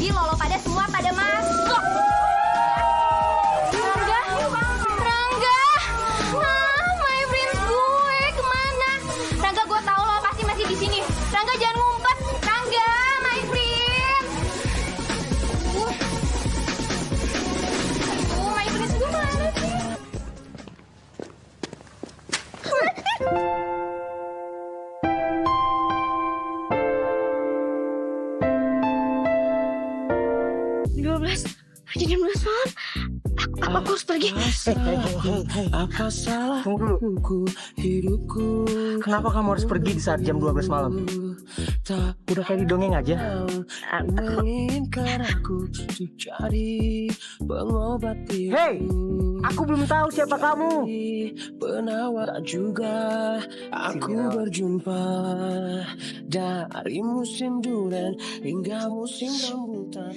Jadi lo pada semua pada masuk. Rangga, Rangga, my prince gue kemana? Rangga, gue tahu lo pasti masih di sini. Rangga, jangan ngumpet. Rangga, my prince. My prince gue mana sih? 12, jam 12 malam. Aku harus pergi. Apa salah? Tunggu dulu. Hidupku. Kenapa kamu harus pergi di saat jam 12 malam? Udah kayak di dongeng aja. Menginginkan aku jadi pengobat diri. Hei, aku belum tahu siapa kamu. Penawar juga aku berjumpa. Dari musim durian hingga musim rambutan.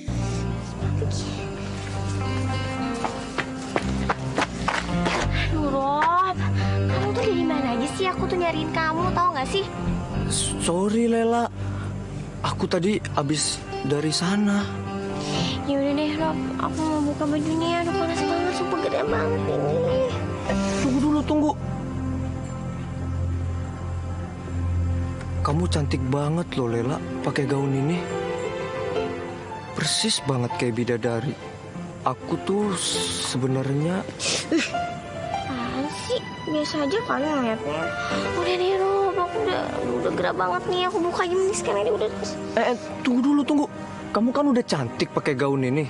Aduh, Rob, kamu tuh dari mana aja sih? Aku tuh nyariin kamu, tau gak sih? Sorry Lela, aku tadi abis dari sana. Ya udah deh, Rob, aku mau buka bajunya. Aduh, panas banget, sumpah gede banget ini. Tunggu dulu, tunggu. Kamu cantik banget loh Lela, pakai gaun ini. Persis banget kayak bidadari. Aku tuh sebenarnya Apaan sih? Biasa aja kan ngeliatnya. Udah deh, Rob, aku udah gerak banget nih. Aku buka aja nih sekarang ini udah. tunggu dulu, tunggu. Kamu kan udah cantik pakai gaun ini.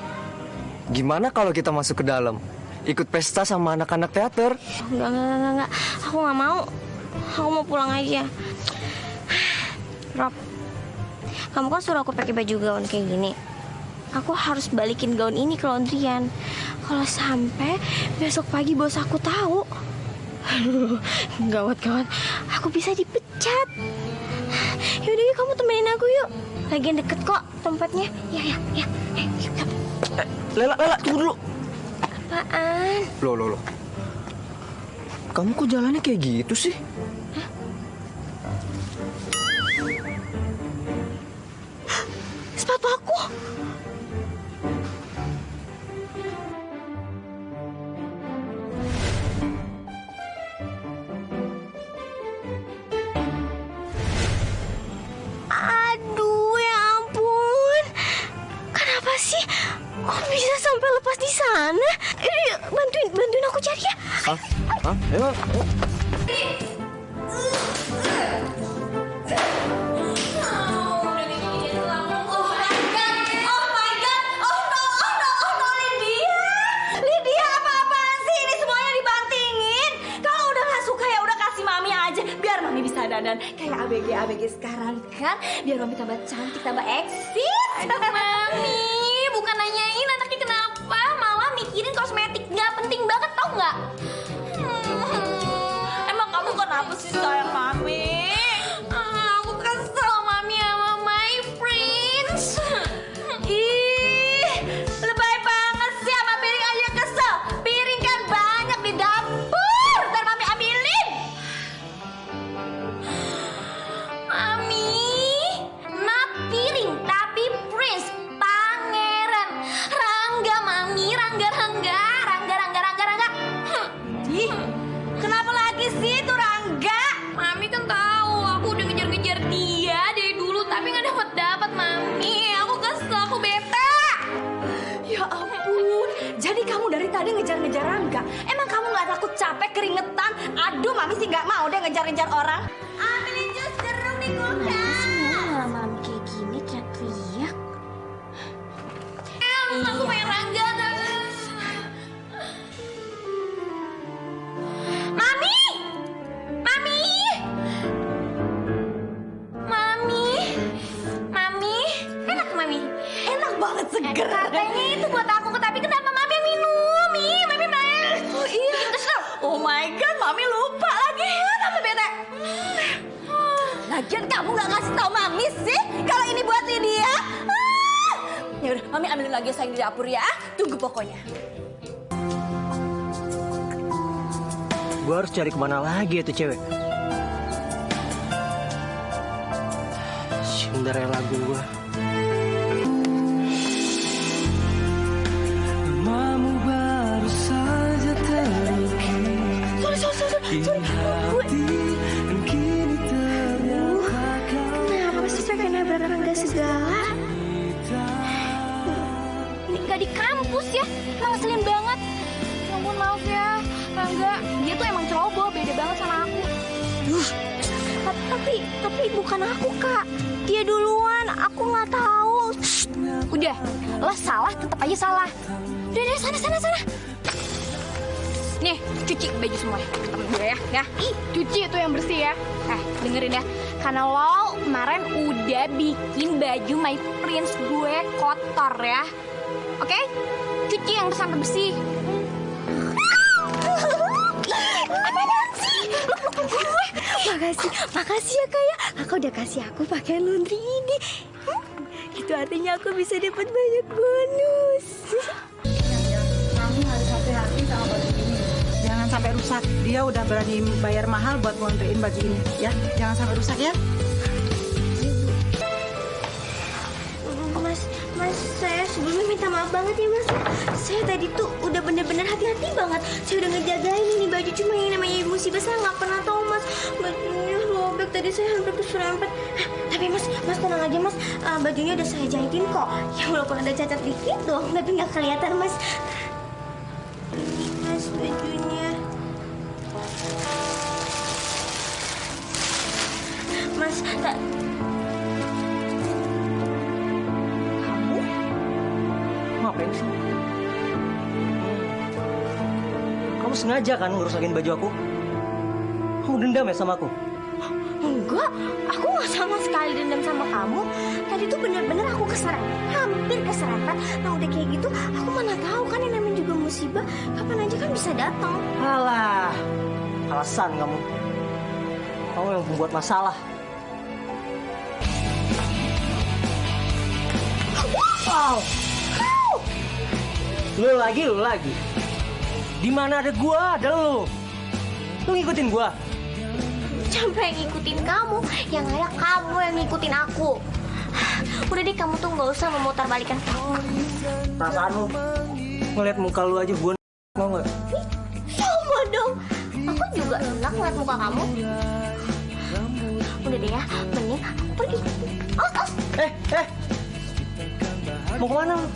Gimana kalau kita masuk ke dalam? Ikut pesta sama anak-anak teater? Enggak. Aku nggak mau. Aku mau pulang aja. Rob, kamu kan suruh aku pakai baju gaun kayak gini. Aku harus balikin gaun ini ke laundryan. Kalau sampai besok pagi bos aku tahu, aduh, gawat. Aku bisa dipecat. Yaudah yuk, kamu temenin aku yuk. Lagian deket kok tempatnya. Ya. Yuk. Lela, tunggu dulu. Apaan? Loh. Kamu kok jalannya kayak gitu sih? Sepatu aku. Aduh, ya ampun. Kenapa sih? Kok bisa sampai lepas di sana? Bantuin aku cari ya. Hah? Emang? Lydia, apa-apaan sih? Ini semuanya dibantingin. Kalau udah gak suka ya udah kasih mami aja. Biar mami bisa dandan kayak ABG sekarang kan. Biar mami tambah cantik, tambah eksis. Mami, bukan nanyain anaknya kenapa, malah mikirin kosmetik. Nggak penting banget, tau nggak? Emang kamu kenapa sih sayang mami? Aku kesel mami sama my prince. Ih, lebay banget sih sama piring aja kesel. Piring kan banyak di dapur. Ntar mami ambilin. Mami, not piring tapi prince, pangeran. Rangga mami, Rangga. Ih, kenapa lagi sih itu Rangga? Mami kan tahu aku udah ngejar-ngejar dia dari dulu tapi nggak dapat mami. Aku kesel, aku bete. Ya ampun, jadi kamu dari tadi ngejar-ngejar Rangga. Emang kamu gak takut capek keringetan? Aduh, mami sih gak mau deh ngejar-ngejar orang. Ambilin jus jeruk di kulkas. Malam kayak gini teriak-teriak. Aku pengen Rangga. Mami, enak mami. Enak banget seger. Katanya itu buat aku, tapi kenapa mami yang minum? Mami main. Oh iya. Oh my god, mami lupa lagi ya sampai bete. Lagian kamu gak ngasih tau mami sih kalau ini buat Lydia. Ya udah, mami ambilin lagi sayang di dapur ya. Tunggu pokoknya. Gue harus cari kemana lagi ya tuh cewek. Cinderella gue. Namamu baru saja terukir di hati dan kini ternyata kau Kenapa sih pengen nabrak Rangga segala? Ini gak di kampus ya, emang ngeselin banget. Ya ampun, maaf ya, Rangga. Dia tuh emang ceroboh, beda banget sama aku. Tapi bukan aku, Kak. Dia duluan, aku nggak tahu. Udah, lo salah tetap aja salah. Udah, sana. Nih, cuci baju semua. Ketemu gue ya. Ih, cuci itu yang bersih ya. Dengerin ya. Karena lo kemarin udah bikin baju My Prince gue kotor ya. Oke? Cuci yang sampai bersih. Apaan sih? Gue. Makasih ya, Kak ya. Kakak udah kasih aku pakaian laundry ini. Itu artinya aku bisa dapat banyak bonus. Kamu harus hati-hati sama baju ini. Jangan sampai rusak. Dia udah berani bayar mahal buat laundryin baju ini, ya. Jangan sampai rusak ya. Mas, saya sebelumnya minta maaf banget ya, Mas. Saya tadi tuh udah bener-bener hati-hati banget. Saya udah ngejagain ini baju, cuma yang namanya musibah saya nggak pernah tahu, Mas. Bajunya robek tadi, saya hampir keserempet. Tapi Mas tenang aja, Mas. Bajunya udah saya jahitin kok. Ya walaupun ada cacat dikit doang, tapi nggak kelihatan, Mas. Ini Mas bajunya. Mas, Ngapain sih? Kamu sengaja kan ngerusakin baju aku? Kamu dendam ya sama aku? Enggak, aku nggak sama sekali dendam sama kamu. Tadi tuh bener-bener aku keserempet, hampir keserempet. Nah udah kayak gitu, aku mana tahu kan yang namanya juga musibah. Kapan aja kan bisa datang. Alah, alasan kamu. Kamu yang membuat masalah. Wow. Lu lagi. Di mana ada gua, ada lu. Lu ngikutin gua. Sampai ngikutin kamu, yang ada kamu yang ngikutin aku. Udah deh, kamu tuh nggak usah memutar balikan kamu. Perasaan lu, ngeliat muka lu aja gua mau nggak? Sama dong, aku juga enak ngeliat muka kamu. Udah deh ya, mending aku pergi. Awas. Mau kemana lu?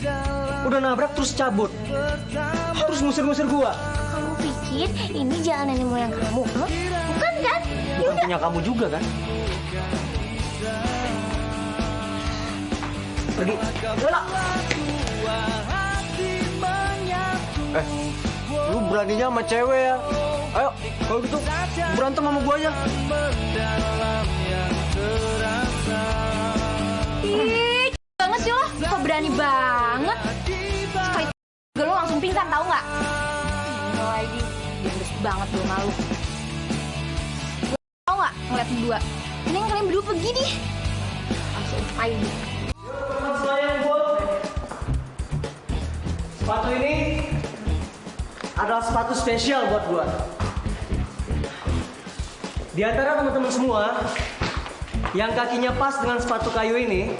Udah nabrak terus cabut. Terus ngusir-ngusir gua. Kamu pikir ini jalan nenek moyang kamu? Huh? Bukan kan? Bukan punya kamu juga kan? Pergi. Yolah. Lu beraninya sama cewek ya? Ayo, kalau gitu berantem sama gua aja. Ih, banget sih lo. Kok berani banget. Sekali juga lo langsung pingsan, tahu nggak? Lo lagi. Gemes banget lo, malu. Tahu nggak ngeliat berdua? Ini yang kalian berdua pergi deh. Langsung upain deh. Sepatu ini adalah sepatu spesial buat gua. Di antara teman-teman semua yang kakinya pas dengan sepatu kayu ini,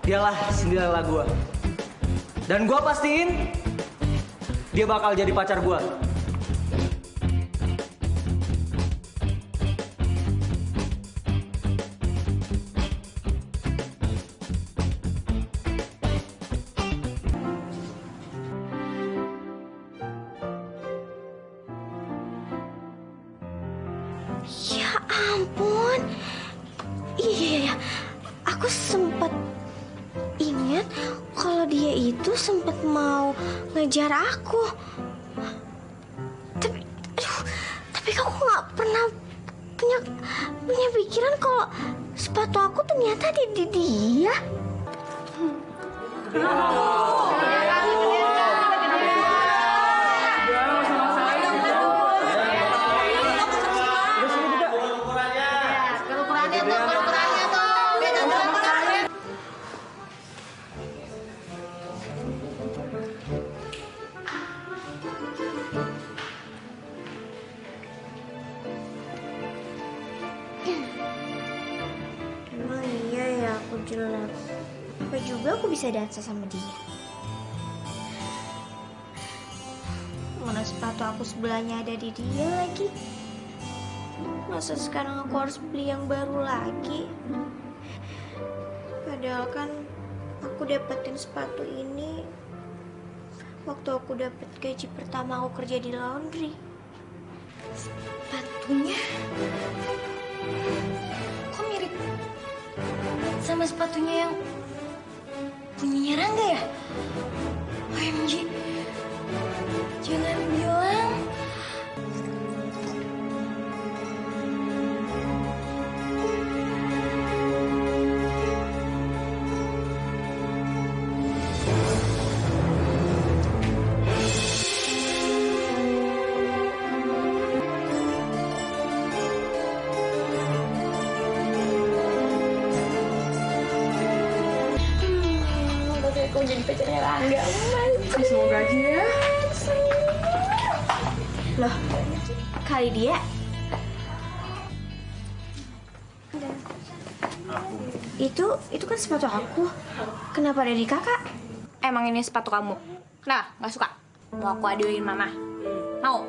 dialah Cinderella gua. Dan gua pastiin dia bakal jadi pacar gua. Ya ampun. Iya. Aku sempat ingat kalau dia itu sempat mau ngejar aku. Tapi aku nggak pernah punya pikiran kalau sepatu aku ternyata di dia. Emang iya ya aku jelek. Apa juga aku bisa dansa sama dia? sepatu aku sebelahnya ada di dia lagi. Masa sekarang aku harus beli yang baru lagi? Padahal kan aku dapetin sepatu ini waktu aku dapet gaji pertama aku kerja di laundry. Sepatunya kok mirip sama sepatunya yang punyanya Rangga ya? OMG, jangan bilang aku jadi pacarnya Rangga. Semoga aja ya. Loh, kali dia. Itu kan sepatu aku. Kenapa ada di kakak? Emang ini sepatu kamu? Kenapa? Nggak suka? Mau aku aduin mama? Mau?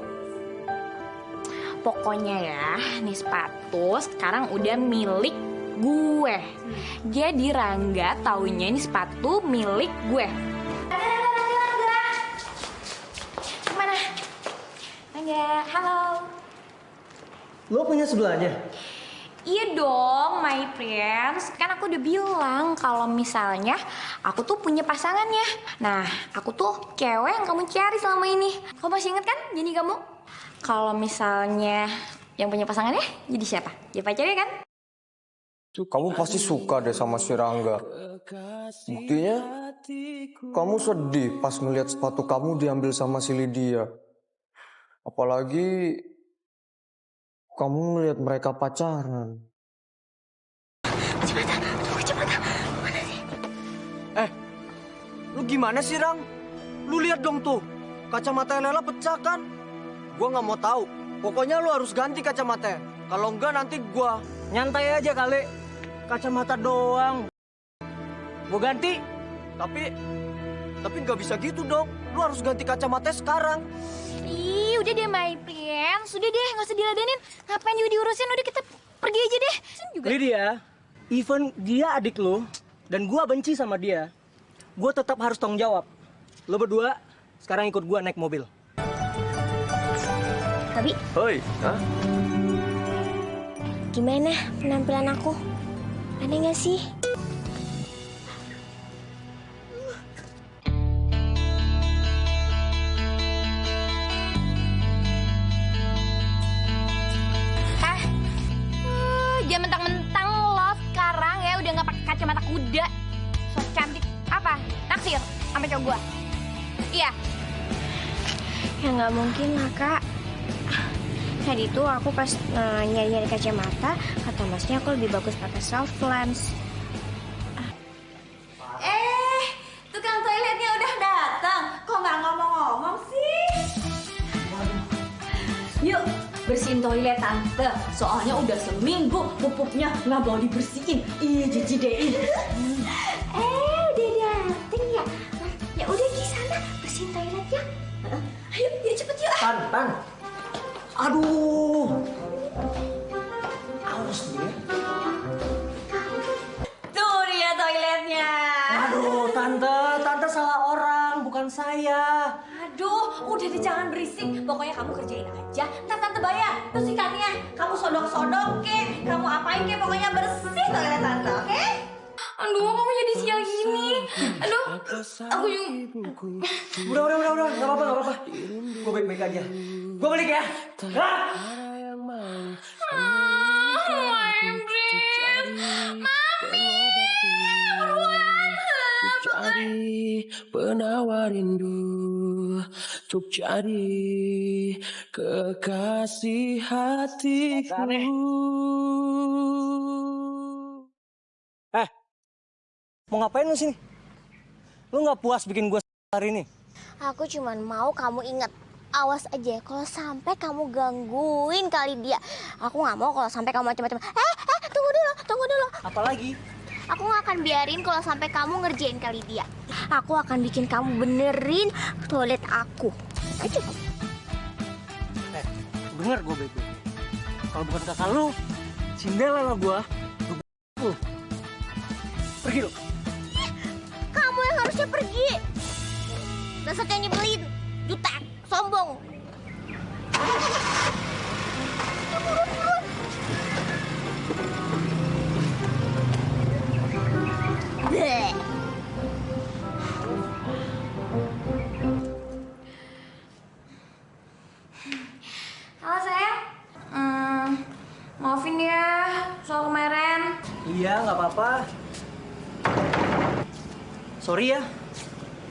Pokoknya ya, nih sepatu sekarang udah milik gue. Jadi Rangga taunya ini sepatu milik gue. Rangga. Mana? Rangga, halo. Lo punya sebelahnya? Iya dong, my friends. Kan aku udah bilang kalau misalnya aku tuh punya pasangannya. Nah, aku tuh cewek yang kamu cari selama ini. Kamu masih inget kan janji kamu? Kalau misalnya yang punya pasangannya jadi siapa? Jadi pacarnya kan? Kamu pasti suka deh sama si Rangga. Buktinya, kamu sedih pas ngeliat sepatu kamu diambil sama si Lydia. Apalagi kamu ngeliat mereka pacaran. Lu gimana sih, Rang? Lu lihat dong tuh, kacamata Lela pecah kan? Gua nggak mau tahu. Pokoknya lu harus ganti kacamata. Kalau enggak nanti gua Nyantai aja kali. Kacamata doang. Gue ganti. Tapi nggak bisa gitu dong. Lu harus ganti kacamata sekarang. Ih, udah deh my friends. Udah deh, nggak usah diladenin. Ngapain juga diurusin, udah kita pergi aja deh. Juga. Lydia, even dia adik lo, dan gue benci sama dia, gue tetap harus tanggung jawab. Lo berdua sekarang ikut gue naik mobil. Tapi, Hoi, hah? gimana penampilan aku? Aneh nggak sih? Dia mentang-mentang lo sekarang ya udah nggak pakai kacamata kuda. So cantik apa? Naksir sama cowok gue. Iya. Ya nggak mungkin lah, Kak. Tadi tuh aku pas nyari-nyari kacamata, kata masnya aku lebih bagus pakai self lens. Tukang toiletnya udah datang. Kok nggak ngomong-ngomong sih? Yuk, bersihin toilet tante. Soalnya udah seminggu pupuknya nggak mau dibersihin. Ih, jijik deh. Udah dateng ya. Ya udah di sana bersihin toilet ya. Ayo, yuk cepet yuk. Tan. Aduh. Awas dia. Tuh dia toiletnya. Aduh, tante salah orang, bukan saya. Aduh, udah deh jangan berisik. Pokoknya kamu kerjain aja. Ntar tante bayar. Terus ikannya kamu sodok-sodok kek, kamu apain kek, pokoknya bersih toilet tante, oke? Aduh, kamu jadi sial gini. Aduh, aku juga. Udah, nggak apa-apa. Gue baik-baik aja. Gue balik ya. Cari penawar rindu, untuk cari kekasih hatiku. Mau ngapain lu sini? Lu nggak puas bikin gue hari ini? Aku cuman mau kamu ingat. Awas aja kalau sampai kamu gangguin kali dia. Aku nggak mau kalau sampai kamu macam-macam. Tunggu dulu. Apalagi? Aku nggak akan biarin kalau sampai kamu ngerjain kali dia. Aku akan bikin kamu benerin toilet aku. Ayo. Dengar gue baik-baik. Kalau bukan kakak lu, Cinderella gue, lu. Pergi lu. Kamu yang harusnya pergi. Dasar yang nyebelin, jutek, sombong. Bleh. Halo sayang. Maafin ya soal kemarin. Iya, nggak apa-apa. Sorry ya.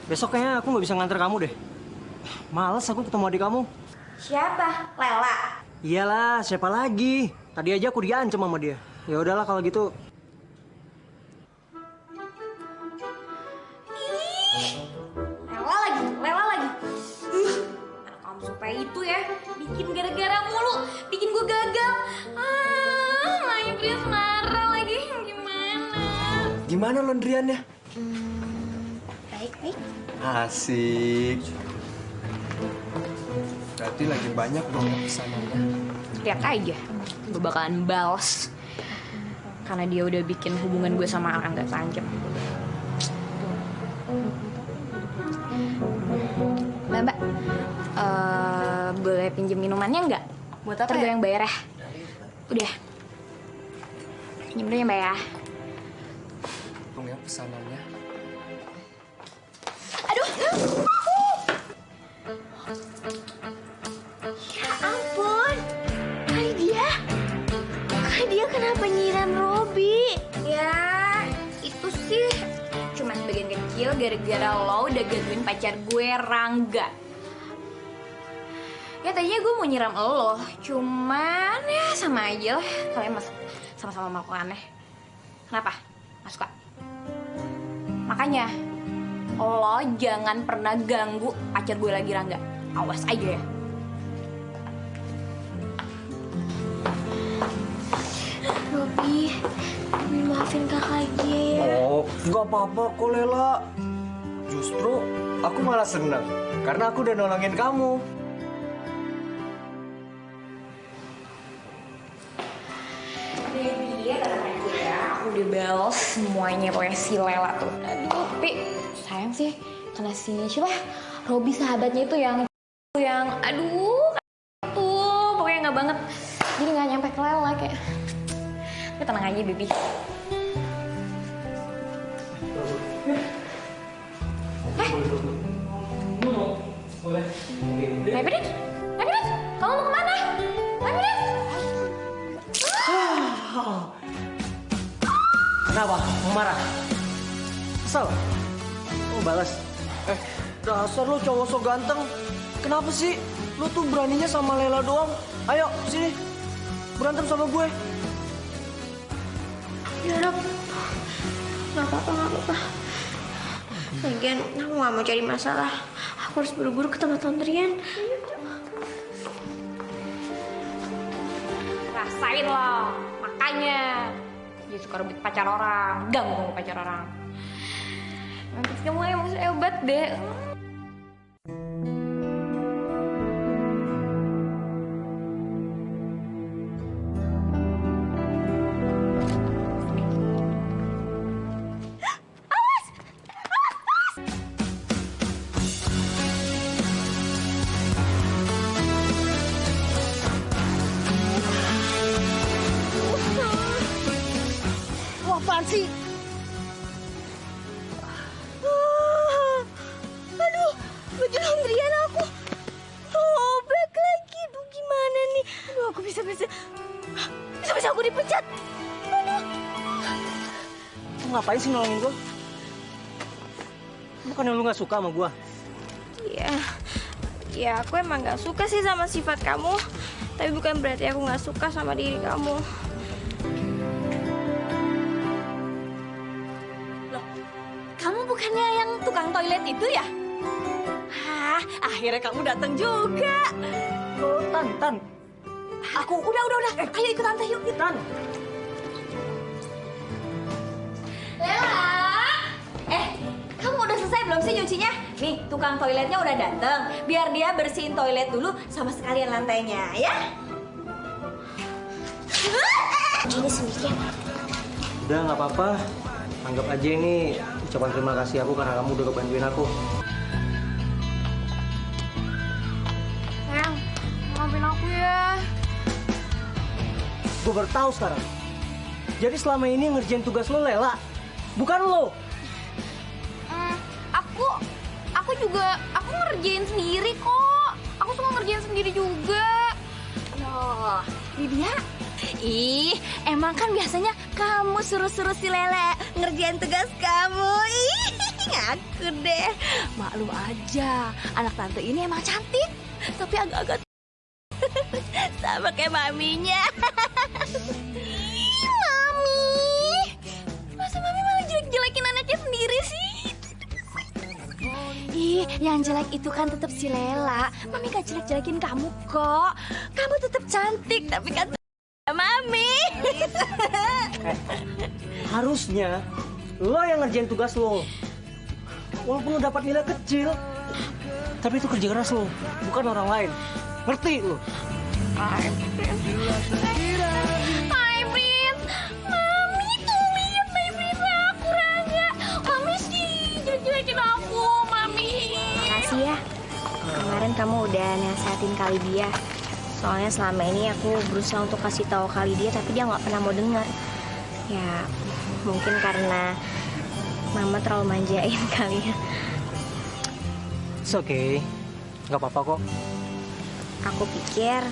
Besok kayaknya aku nggak bisa nganter kamu deh. Males aku ketemu adik kamu. Siapa? Lela. Iyalah, siapa lagi? Tadi aja aku diancam sama dia. Ya udahlah kalau gitu. Lela lagi, Lela lagi. Anak kamu supaya itu ya, bikin gara-gara mulu, bikin gue gagal. Main Prince marah lagi, gimana? Gimana laundryannya? Baik-baik. Asik. Berarti lagi banyak dong pesanannya. Lihat aja, gue bakalan balas. Karena dia udah bikin hubungan gue sama Angga tancap. Mbak, boleh pinjem minumannya nggak? Buat apa? Gue yang bayar ya. Udah. Pinjem dulu ya Mbak ya. Tunggu ya pesanannya. Aduh. Ya ampun. Kali dia kenapa nyiram Robi? Ya, itu sih cuman bagian kecil gara-gara lo udah gangguin pacar gue, Rangga. Ya tadinya gue mau nyiram lo, cuman ya sama aja lah. Kalian sama-sama melakukannya. Kenapa? Nggak suka? Makanya, lo jangan pernah ganggu pacar gue lagi, Rangga. Awas aja ya. Robi, maafin kakak aja ya. Oh, nggak apa-apa kok Lela. Justru aku malah senang karena aku udah nolongin kamu. Baby, ya tenang aja ya. Aku udah balas semuanya pokoknya si Lela tuh. Aduh, tapi sayang sih karena si siapa? Robi sahabatnya itu yang aduh tuh pokoknya nggak banget. Jadi nggak nyampe ke Lela kayak. Tapi tenang aja, baby. Peprit? Peprit? Kamu mau kemana? Peprit? Kenapa? Mau marah? Kesel? Oh, balas. Dasar lu cowok so ganteng. Kenapa sih? Lu tuh beraninya sama Lela doang. Ayo, sini. Berantem sama gue. Ya Rob, nggak apa-apa. Lagian aku nggak mau cari masalah. Aku harus buru-buru ke tempat laundryan. Rasain loh, makanya dia suka rebut pacar orang, ganggu pacar orang. Nanti kamu emosi hebat deh. Apaan sih? Aduh, baju laundryan aku robek lagi. Duh, gimana nih? Aduh, aku bisa aku dipecat. Aduh. Lu ngapain sih nolongin gue? Bukannya lu gak suka sama gue? Ya aku emang gak suka sih sama sifat kamu. Tapi bukan berarti aku gak suka sama diri kamu. Kamu bukannya yang tukang toilet itu ya? Hah, akhirnya kamu datang juga. Oh, Tan. Aku udah. Ayo ikut tante yuk. Tan. Lela, kamu udah selesai belum sih nyucinya? Nih, tukang toiletnya udah dateng. Biar dia bersihin toilet dulu sama sekalian lantainya, ya. Ini sendirian. Udah nggak apa-apa. Anggap aja ini ucapan terima kasih aku karena kamu udah bantuin aku. Sayang, maafin aku ya. Gue baru tahu sekarang. Jadi selama ini yang ngerjain tugas lo Lela, bukan lo. Aku ngerjain sendiri kok. Aku suka ngerjain sendiri juga. Loh, Lydia. Ih, emang kan biasanya kamu suruh-suruh si Lele ngerjain tugas kamu. Ih, ngaku deh. Maklum aja, anak tante ini emang cantik, tapi agak-agak sama kayak maminya. Ih, mami. Masa mami malah jelek-jelekin anaknya sendiri sih? Ih, yang jelek itu kan tetap si Lela. Mami gak jelek-jelekin kamu kok. Kamu tetap cantik, tapi kan Mami. Harusnya lo yang ngerjain tugas lo. Walaupun lo dapat nilai kecil, tapi itu kerja keras lo, bukan orang lain. Ngerti lo? Hai, Prince. Mami tuh lihat My Prince aku Raga. Mami sih jelek-jelekin aku, Mami. Makasih ya. Kemarin kamu udah nasehatin kali dia. Soalnya selama ini aku berusaha untuk kasih tahu kali dia, tapi dia nggak pernah mau dengar. Ya, mungkin karena Mama terlalu manjain kali ya. It's okay, nggak apa-apa kok. Aku pikir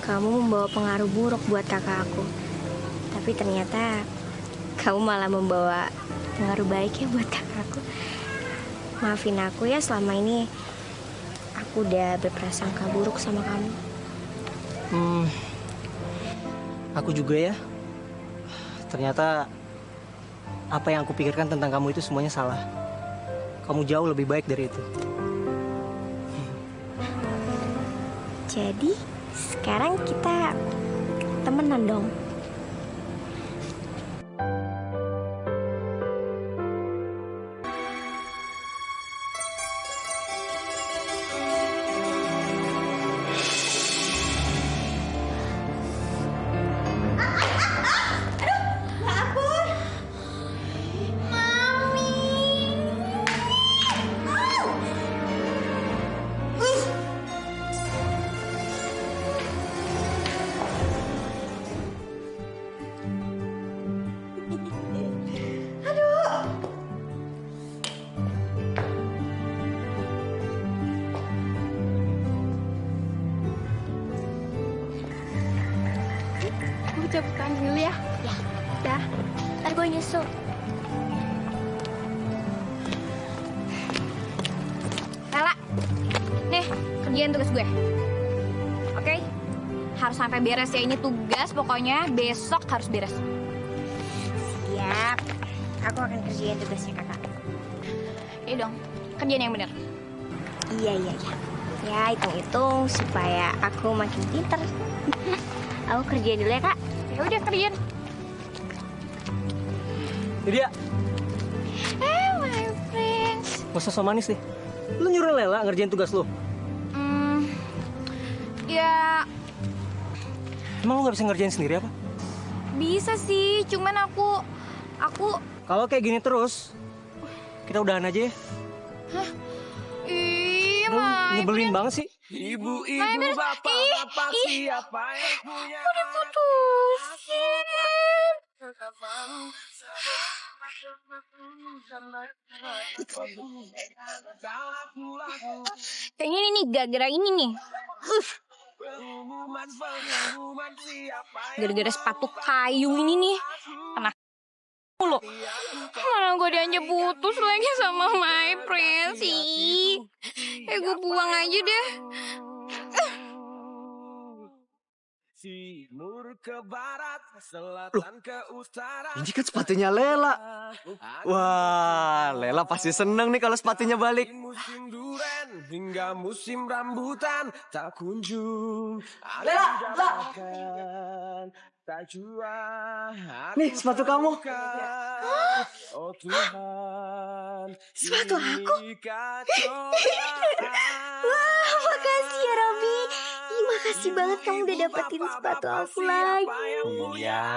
kamu membawa pengaruh buruk buat kakak aku. Tapi ternyata kamu malah membawa pengaruh baik ya buat kakak aku. Maafin aku ya, selama ini aku udah berprasangka buruk sama kamu. Aku juga ya. Ternyata apa yang aku pikirkan tentang kamu itu semuanya salah. Kamu jauh lebih baik dari itu. Jadi sekarang kita temenan dong. Aku cabut kancing dulu ya. Dah, ntar gue nyusul. Lela, nih kerjain tugas gue. Oke? Harus sampai beres ya, ini tugas pokoknya besok harus beres. Siap. Aku akan kerjain tugasnya kakak. Iya dong, kerjain yang bener. Iya. Ya, hitung-hitung supaya aku makin pinter. Aku kerjain dulu ya, Kak. Ya udah kerjain. Jadi ya, My Prince. gak usah so manis deh. Lu nyuruh Lela ngerjain tugas lu. Ya Emang lu gak bisa ngerjain sendiri apa? bisa sih, cuman aku Kalau kayak gini terus, kita udahan aja ya. ih, Lu My nyebelin banget sih. Ibu-ibu, bapak-bapak, siapa yang punya putusin. Kayaknya ini nih, gara-gara ini nih. Gara-gara sepatu kayu ini nih. Kena mulu. Mana gue dianjak putus lagi sama My Prince sih. Gue buang aja deh. Timur ke barat, selatan ke utara. Ini kan sepatunya Lela. Wah, Lela pasti seneng nih kalau sepatunya balik. Musim duren hingga musim rambutan tak kunjung. Lela, tak jua. Nih, sepatu kamu. Oh Tuhan, Sepatu aku? inikah Wah, makasih ya Robi. Ih, makasih banget kamu udah dapetin sepatu aku lagi. Iya.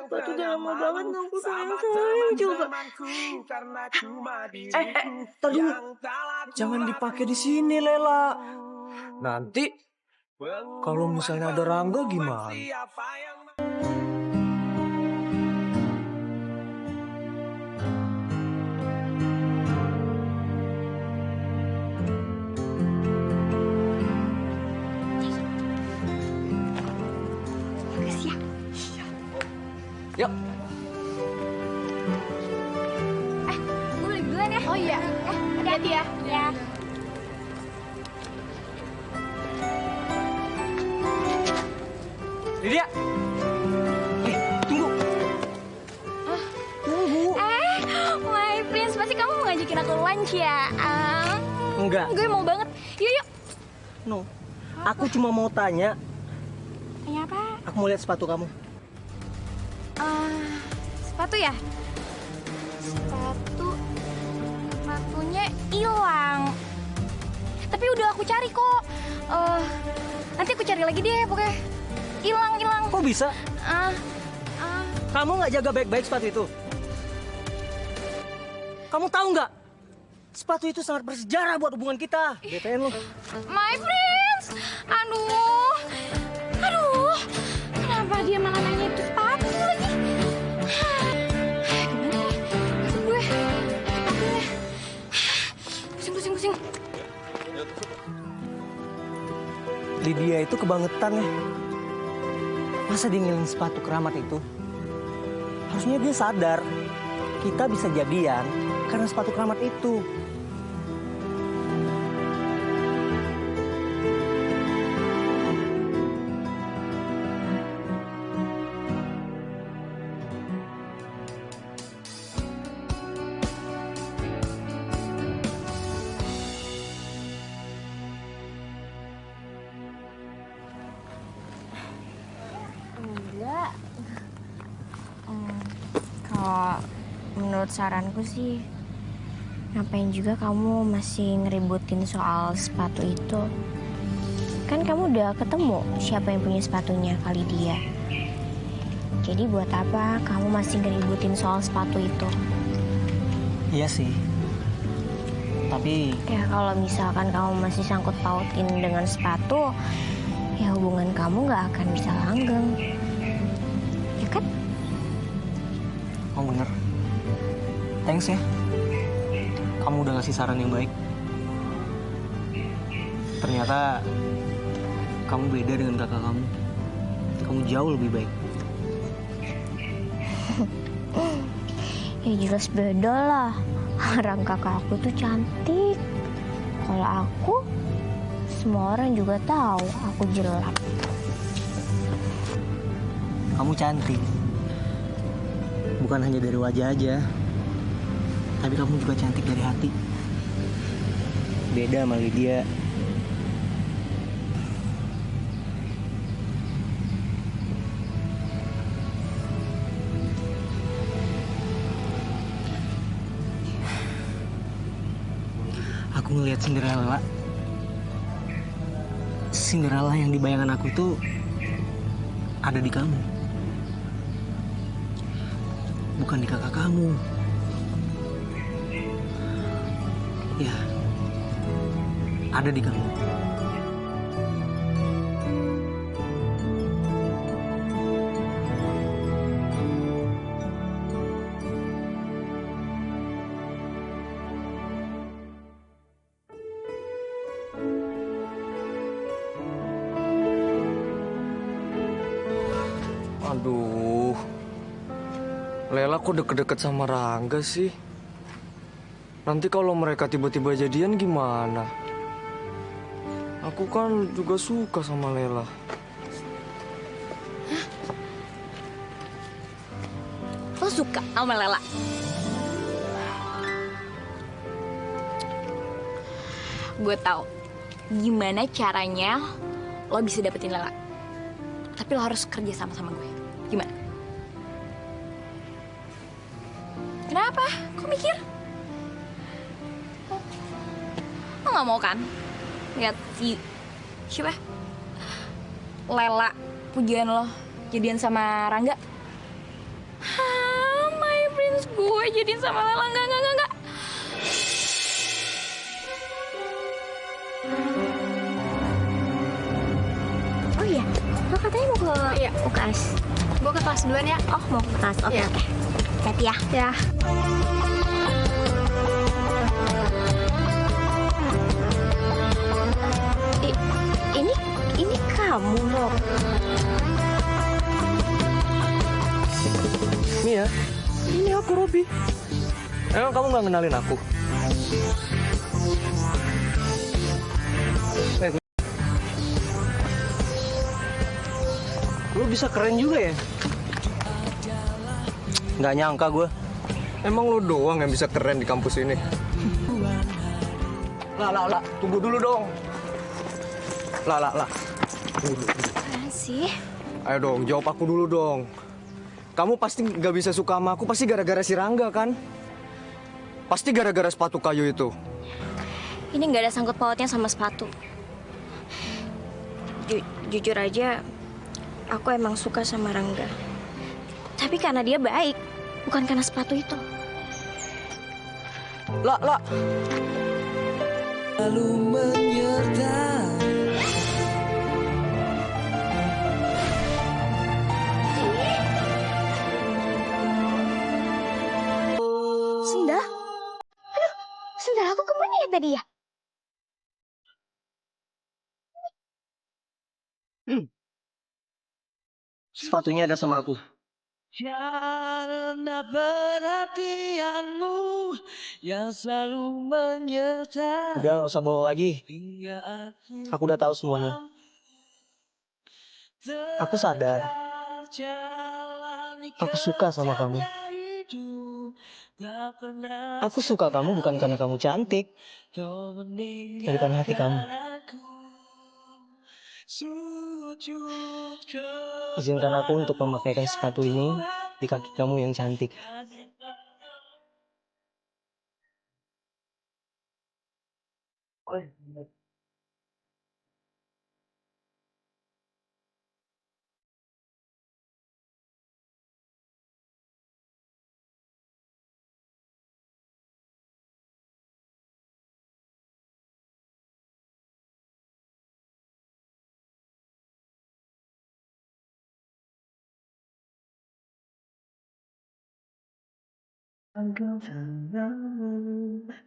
Sepatu udah lama banget aku sayang-sayang coba. Tar dulu. Jangan dipakai di sini, Lela. Nanti kalau misalnya ada Rangga gimana? Makasih ya. Yuk. Gue beli duluan ya. Oh iya. Hati-hati ya. Ya. Lydia. Tunggu. Tunggu. My prince, pasti kamu mau ngajakin aku lunch ya? Enggak. Gue mau banget. Yuk, yuk. No, aku cuma mau tanya. Tanya apa? Aku mau lihat sepatu kamu. Sepatu ya? Sepatunya hilang. Tapi udah aku cari kok. Nanti aku cari lagi deh pokoknya. Hilang. Kok bisa? Ah, Kamu nggak jaga baik-baik sepatu itu? Kamu tahu nggak? Sepatu itu sangat bersejarah buat hubungan kita. BTN lo. my prince. Aduh. Kenapa dia malah nanya itu sepatu lagi? Gimana nih? Maksud gue sepatunya. Pusing. Lydia itu kebangetan ya. Masa dia ngilangin sepatu keramat itu? Harusnya dia sadar kita bisa jadian karena sepatu keramat itu. Enggak. Kalau menurut saranku sih, ngapain juga kamu masih ngeributin soal sepatu itu? Kan kamu udah ketemu siapa yang punya sepatunya, kali dia. Jadi buat apa kamu masih ngeributin soal sepatu itu? Iya sih. Tapi Ya kalau misalkan kamu masih sangkut pautin dengan sepatu, ya hubungan kamu nggak akan bisa langgeng. Ya kan? kamu bener. Thanks ya. Kamu udah ngasih saran yang baik. Ternyata kamu beda dengan kakak kamu. Kamu jauh lebih baik. Ya jelas beda lah. Orang kakak aku tuh cantik. Kalau aku, semua orang juga tahu aku jelek. Kamu cantik. Bukan hanya dari wajah aja. Tapi kamu juga cantik dari hati. Beda sama Lydia. Aku ngelihat Cinderella. Cinderella yang di bayangan aku itu ada di kamu. Bukan di kakak kamu. Ya, ada di kamu. Aduh, Lela kok deket-deket sama Rangga sih? Nanti kalau mereka tiba-tiba jadian gimana? Aku kan juga suka sama Lela. Lo suka sama Lela? Gue tahu gimana caranya lo bisa dapetin Lela. Tapi lo harus kerja sama gue. Gimana? Kenapa? Kok mikir? Lo gak mau kan lihat si siapa? Lela pujian lo jadian sama Rangga? My prince gue jadian sama Lela. Enggak. Oh iya, lo katanya mau ke UKS. Gue ke kelas duluan ya. Oh, mau ke kelas. Oke. Iya. Hati ya. Ya. Ini kamu, Rob. Mia, ini aku Robi. Emang kamu nggak kenalin aku? Lu bisa keren juga ya? Nggak nyangka gue. Emang lo doang yang bisa keren di kampus ini? Lah, tunggu dulu dong. Lah. Tunggu. Apaan sih? Ayo dong, jawab aku dulu dong. Kamu pasti nggak bisa suka sama aku pasti gara-gara si Rangga kan? Pasti gara-gara sepatu kayu itu. Ini nggak ada sangkut pautnya sama sepatu. Jujur aja, aku emang suka sama Rangga. Tapi karena dia baik, bukan karena sepatu itu. Lah. Lalu menyertai. Sendal? Aduh, sendal aku kemana ya tadi ya? Sepatunya ada sama aku. Karena perhatianmu yang selalu menyertai. Udah, nggak usah bawa lagi. Hingga Aku udah tahu semuanya. Aku sadar. Aku suka sama kamu. Aku suka kamu bukan karena kamu cantik, tapi karena hati kamu. Izinkan aku untuk memakaikan sepatu ini di kaki kamu yang cantik.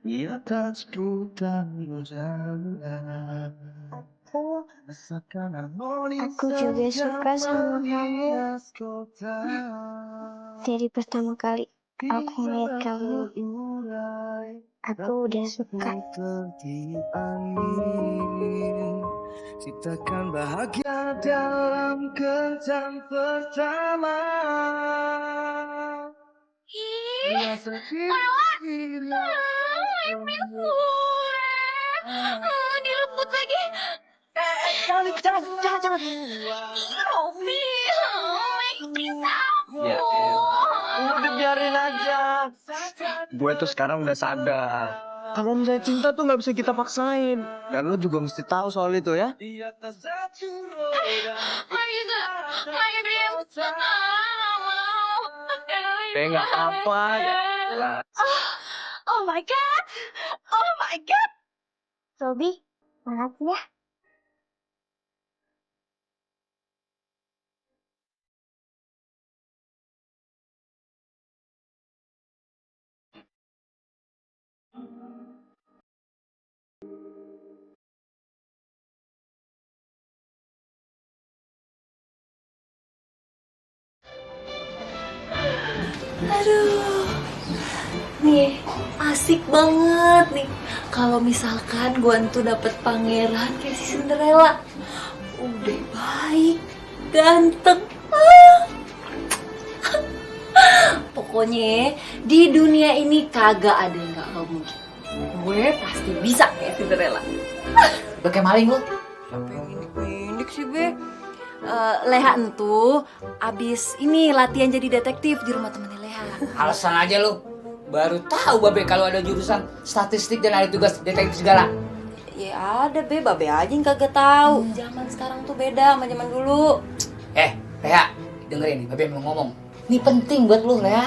Di atas hutan jalan. Aku juga suka sama kamu. Dari pertama kali aku ngeliat kamu, aku udah suka. Ciptakan bahagia dalam kencan pertama. Direbut lagi. Jangan. Robi, Ya, udah biarin aja. Gue tuh sekarang udah sadar. Kalau misalnya cinta tuh nggak bisa kita paksain. Dan lo juga mesti tahu soal itu ya. Nggak apa. Oh my god, oh my god. Robi, makasih ya. Aduh, nih asik banget nih. Kalau misalkan Gwan tuh dapet pangeran kayak si Cinderella, udah baik, ganteng. Pokoknya di dunia ini kagak ada yang gak mungkin. Gue pasti bisa kayak Cinderella. Udah kayak maling lo. Siapa yang indik-indik sih, Be? Leha entu abis ini latihan jadi detektif di rumah temennya Leha. Alasan aja lu. Baru tahu Babe kalau ada jurusan statistik dan ada tugas detektif segala. Ya ada Babe aja yang kagak tahu. Zaman sekarang tuh beda sama zaman dulu. Lea, dengerin nih, Babe mau ngomong. Ini penting buat lu, Lea.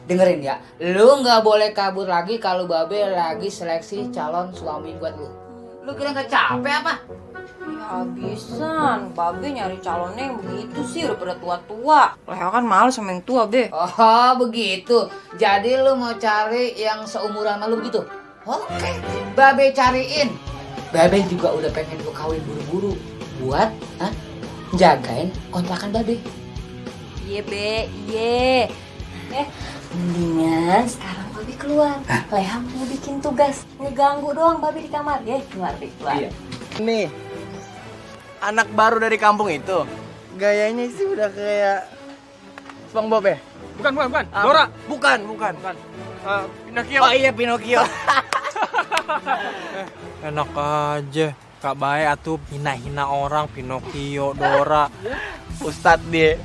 Dengerin ya, lu nggak boleh kabur lagi kalau Babe lagi seleksi calon suami buat lu. Lu kira nggak capek apa? Ya habisan, Babe nyari calonnya yang begitu sih udah pada tua-tua. Leha kan males sama yang tua, Be. Oh begitu, jadi lu mau cari yang seumuran sama lu gitu? Oke, Babe cariin. Babe juga udah pengen lu kawin buru-buru buat jagain kontrakan Babe. Iya, Be, iya. Mendingan sekarang Babe keluar. Leha mau bikin tugas. Ngeganggu doang Babe di kamar. Ya, keluar deh, keluar. Iya. Nih, anak baru dari kampung itu. Gayanya sih udah kayak SpongeBob ya? Bukan. Dora. Bukan. Pinocchio. Oh iya, Pinocchio. Enak aja. Kak baik atuh hina-hina orang, Pinocchio, Dora. Ustadz dia.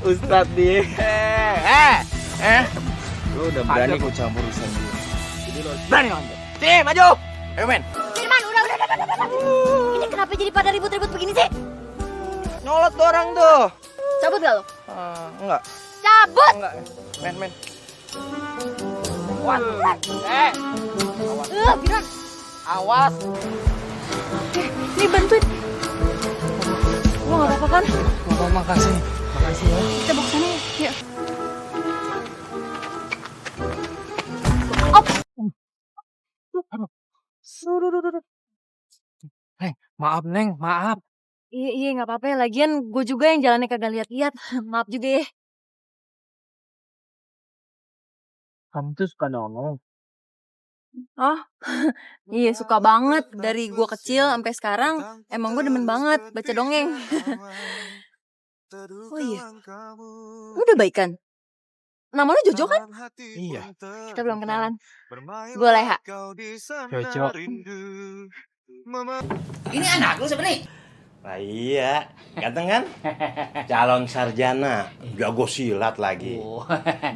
Lu udah berani ku campur urusan gue. Jadi lu berani ngomong. Sini, maju. Ayo, men. Firman, udah. Ini kenapa jadi pada ribut-ribut begini sih? Nyolot tuh orang tuh. Cabut gak lo? Enggak. Cabut! Enggak. Men. Firman. Awas. Nih bantuin. Lo gak apa-apa kan? Makasih ya. Kita bawa ke sana ya. Yuk. Neng, maaf. Iya, nggak apa-apa ya. Lagian gue juga yang jalannya kagak lihat-lihat. Maaf juga ya. Kamu tuh suka nongol. Oh, iya suka banget. Dari gue kecil sampai sekarang, emang gue demen banget baca dongeng. Oh iya, lu udah baikan? Nama lu Jojo kan? Iya. Kita belum kenalan. Gue Leha. Jojo. Ini anak lu sebenarnya. Nah iya, ganteng kan? Calon sarjana, jago silat lagi.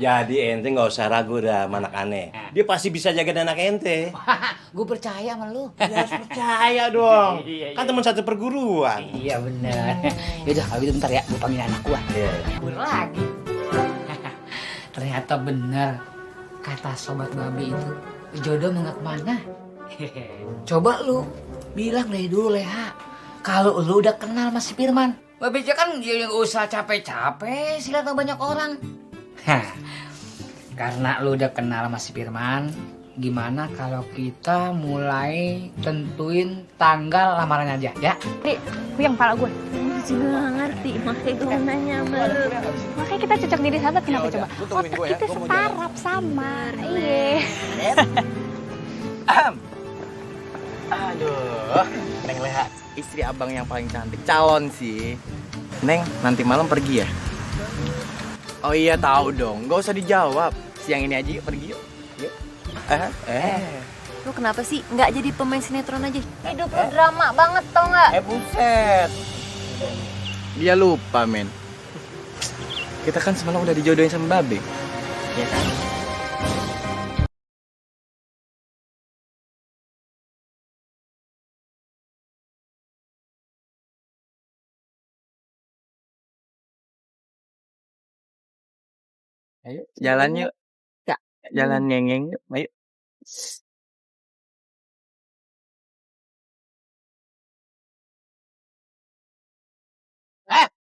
Jadi ente nggak usah ragu dah sama anak aneh. Dia pasti bisa jaga anak ente. Gue percaya sama lu. Ya harus percaya dong. Kan teman satu perguruan. Iya bener. Yaudah kalau gitu bentar ya, gue panggil anak gue. Iya. Kabur lagi. Ternyata bener kata sobat Babe itu, jodoh nggak kemana. Coba lu bilang dari dulu Leha, kalau lu udah kenal sama si Firman, Babe kan ya nggak usah capek-capek silat sama banyak orang. Karena lu udah kenal sama si Firman, gimana kalau kita mulai tentuin tanggal lamaran aja ya? Gue yang kepala gue. Gue juga gak ngerti. Makanya gue nanya sama lu. Makanya kita cocok jadi sahabat. Kenapa coba? Otak kita setarap sama. Iya. Aduh, Neng Leha, istri abang yang paling cantik, calon sih. Neng, nanti malam pergi ya? Oh iya tahu dong, nggak usah dijawab. Siang ini aja yuk, pergi yuk. Yuk. Lu kenapa sih nggak jadi pemain sinetron aja? Hidup lu drama banget tau nggak? Buset. Dia lupa, men. Kita kan semalam udah dijodohin sama Babe. Ya kan? Ayo, jalan yuk. Ya. Jalan ngengeng yuk, ayo.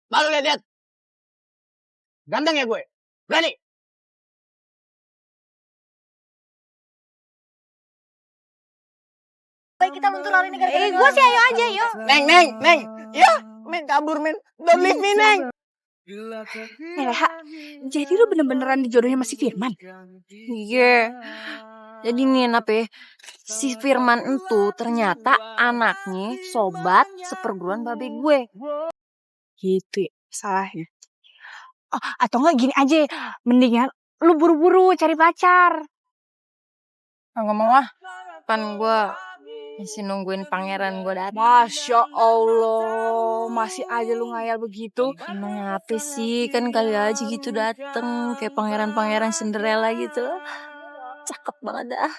Malu lihat. Ganteng ya gue. Berani. Baik, kita luntur lari negara. Gue sih ayo aja, yuk. Neng. Ya, men kabur, men. Don't leave me, Neng. Leha, jadi lu bener-beneran dijodohin sama si Firman? Iya. Jadi nih apa ya? Si Firman itu ternyata anaknya sobat seperguruan Babe gue. Gitu ya, salahnya. Oh, atau enggak gini aja, mendingan lu buru-buru cari pacar. Nggak mau ah. Kan gue masih nungguin pangeran gue datang. Masya Allah, masih aja lu ngayal begitu. Emang apa sih? Kan kali aja gitu dateng kayak pangeran-pangeran Cinderella gitu. Cakep banget dah.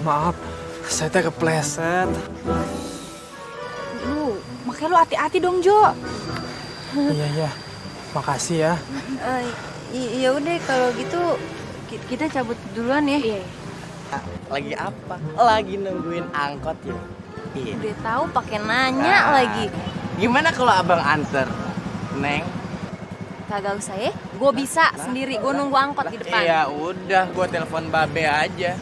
Maaf, saya teh kepleset. Makanya lu hati-hati dong, Jo. Iya, makasih ya. Ya udah kalau gitu kita cabut duluan ya. Iya. Lagi apa? Lagi nungguin angkot ya. Iya. Udah tahu pakai nanya lagi. Gimana kalau abang anter, Neng? Kagak usah ya. Gue bisa sendiri. Gue nunggu angkot di depan. Iya udah, gue telepon Babe aja.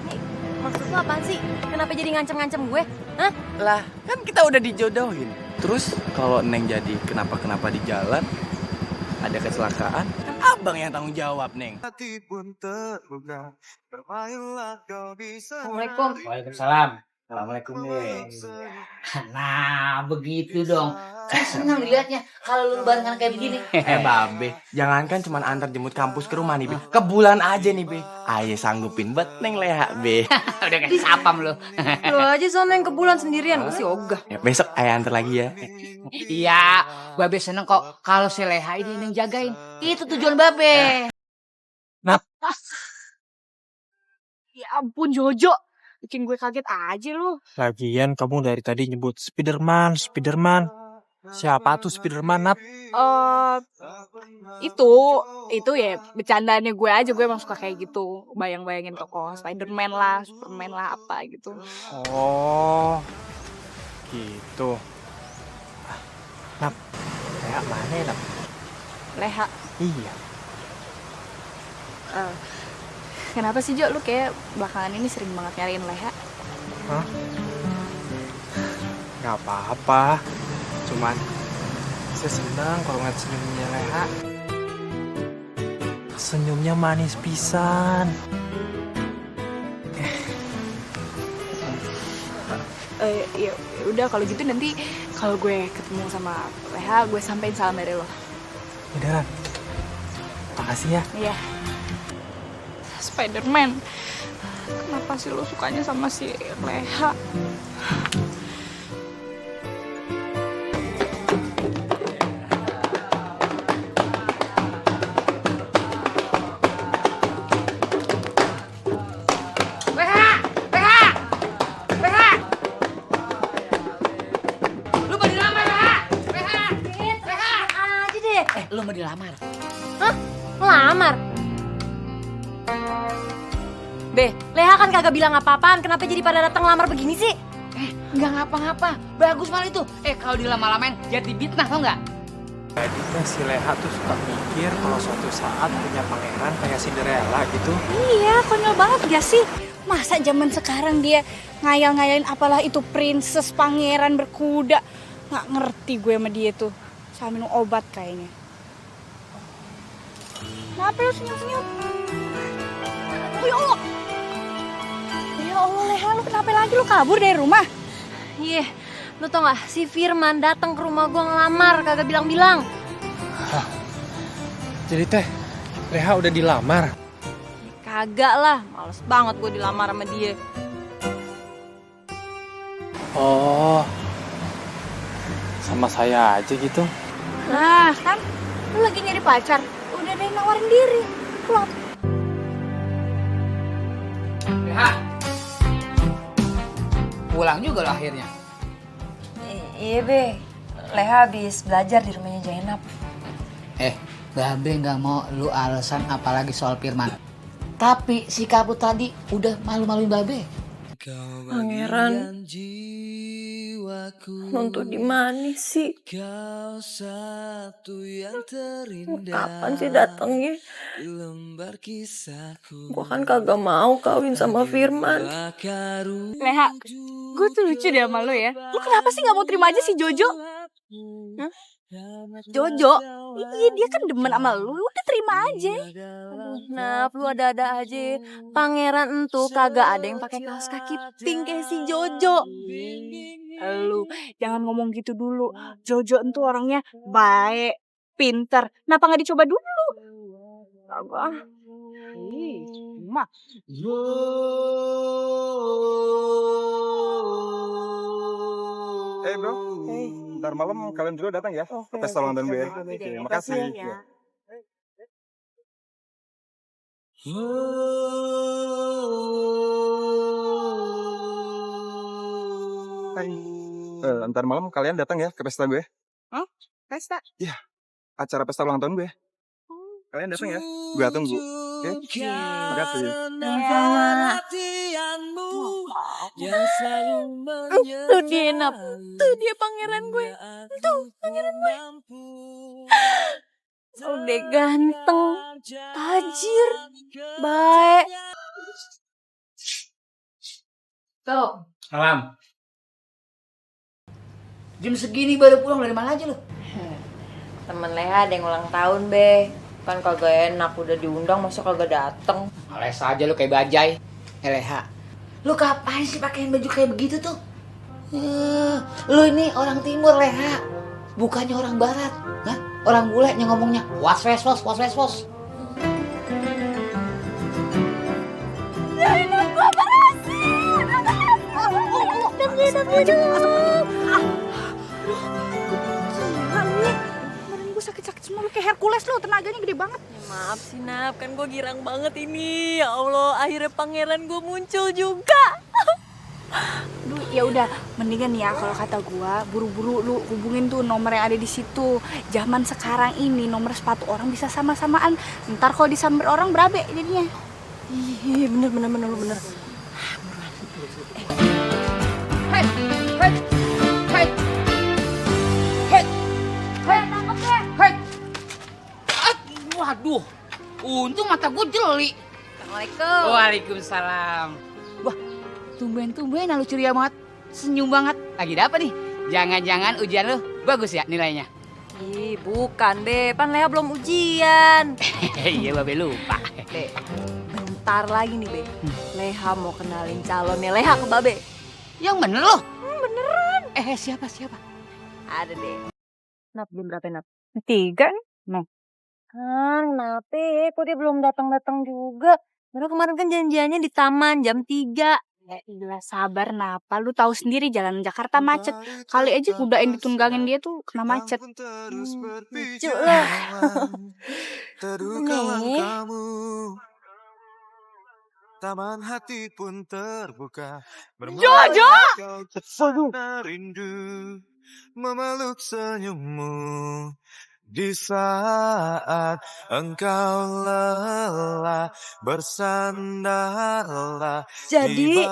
Nih, maksud lu apaan sih? Kenapa jadi ngancem-ngancem gue? Hah? Lah, kan kita udah dijodohin. Terus kalau Neng jadi kenapa-kenapa di jalan, ada kecelakaan, kan abang yang tanggung jawab, Neng. Assalamualaikum. Waalaikumsalam. Assalamualaikum nih. Nah, begitu dong. Saya senang dilihatnya kalau lu barengan kayak begini. Babe, jangankan cuma antar jemput kampus ke rumah nih, Be. Ke bulan aja nih, Be. Ayo sanggupin buat Neng Leha, Be. Udah kayak sapam lu. Lu aja sana yang ke bulan sendirian. Gue sih ogah. Ya, besok ayah antar lagi ya. Iya, Babe seneng kok kalau si Leha ini yang jagain. Itu tujuan Babe. Ya ampun, Jojo. Bikin gue kaget aja lu. Lagian kamu dari tadi nyebut Spiderman. Siapa tuh Spiderman, Nap? Itu ya bercandaannya gue aja. Gue emang suka kayak gitu. Bayang-bayangin tokoh Spiderman lah, Superman lah, apa gitu. Oh, gitu. Nap, kayak mana ya, Nap? Leha. Iya. Kenapa sih, Jo? Lu kayak belakangan ini sering banget nyariin Leha. Hah? Gak apa-apa. Cuman saya senang kalau ngeliat senyumnya Leha. Senyumnya manis pisan. Ya udah kalau gitu nanti kalau gue ketemu sama Leha, gue sampein salam dari lo. Beneran. Makasih ya. Iya. Spiderman, kenapa sih lo sukanya sama si Leha? Lu mau dilamar, Leha? Leha! Aja deh. Lu mau dilamar? Hah? Ngelamar? Be, Leha kan kagak bilang apa-apaan. Kenapa jadi pada datang lamar begini sih? Nggak ngapa-ngapa. Bagus malah itu. Kalau dilama-lamain jadi fitnah, tau nggak? Jadinya si Leha tuh suka mikir kalau suatu saat punya pangeran kayak Cinderella gitu. Iya, konyol banget gak sih? Masa zaman sekarang dia ngayal-ngayalin apalah itu princess pangeran berkuda. Nggak ngerti gue sama dia tuh. Sama minum obat kayaknya. Kenapa lu senyum-senyum? Ya Allah! Ya Allah, Leha, lu kenapa lagi? Lu kabur dari rumah? Iya, lu tau gak? Si Firman datang ke rumah gua ngelamar, kagak bilang-bilang. Jadi teh, Leha udah dilamar. Kagak lah, males banget gua dilamar sama dia. Oh, sama saya aja gitu. Nah, kan lu lagi nyari pacar. Udah ada yang nawarin diri. Pulang. Leha. Pulang juga lah akhirnya. Iya, Be. Leha habis belajar di rumahnya Zainab. Babe nggak mau lu alasan apalagi soal Firman. Tapi sikap lu tadi udah malu-maluin Babe. Pangeran, untuk di mana sih? Kapan sih datangnya? Gua kan kagak mau kawin sama Firman. Leha, gue tuh lucu deh sama lu ya. Lu kenapa sih gak mau terima aja si Jojo? Hah? Jojo? Iya, dia kan demen sama lu. Udah terima aja. Nah, lu ada-ada aja. Pangeran entu kagak ada yang pakai kaos kaki pink kayak si Jojo. Lu jangan ngomong gitu dulu. Jojo itu orangnya baik, pinter. Kenapa gak dicoba dulu? astaga. Mak. Bro, ntar malam kalian berdua datang ya ke pesta ulang tahun gue. Oke, makasih. Hai. Ntar malam kalian datang ya ke pesta gue. Hah? Pesta? Iya, acara pesta ulang tahun gue. Kalian datang ya, gue tunggu. Oke, makasih. Tuh dia Nap, tuh dia pangeran gue, tuh pangeran gue. Udah ganteng, tajir, baik. Tuh, malam. Jam segini baru pulang dari mana aja lu? Temen Leha ada yang ulang tahun, Be. Kan kagak enak, udah diundang masa kagak dateng. Males aja lu kayak bajai. Leha, lu kapan sih pakein baju kayak begitu tuh? Lu ini orang timur, Leha. Bukannya orang barat. Hah? Orang bule yang ngomongnya was-wes-wos, was-wes-wos. Ya enak gua berhasil. Dan hidup. Badan gue sakit-sakit semua, lu kayak Hercules lu, tenaganya gede banget. Maaf sih Nap, kan gue girang banget ini. Ya Allah, akhirnya pangeran gue muncul juga. Duh, ya udah, mendingan ya kalau kata gua, buru-buru lu hubungin tuh nomor yang ada di situ. Zaman sekarang ini nomor sepatu orang bisa sama-samaan. Ntar kalau disamber orang berabe jadinya. Iya, bener lu bener. Hei, waduh, untung mata gue jeli. Assalamualaikum. Waalaikumsalam. Wah, tumben-tumben lu ceria banget, senyum banget. Lagi dapet nih? Jangan-jangan ujian lu bagus ya nilainya? Ih, bukan Be, pan Leha belum ujian. Iya, Babe lupa. Be, bentar lagi nih Be, Leha mau kenalin calonnya Leha ke Babe. Yang bener loh? Beneran. Siapa? Ada deh. Nap, belum berapa Nap? 3 nih. Nah. Kan, kenapa ya? Kok dia belum datang-datang juga? Karena kemarin kan janjiannya di taman jam 3. Ya ilah, sabar Napa, lu tahu sendiri jalan Jakarta macet. Kali aja kuda yang ditunggangin dia tuh kena macet. Lucu lah. Nih. Taman hati pun terbuka. Jojo! Rindu memeluk senyummu di saat engkau lelah bersandarlah. Jadi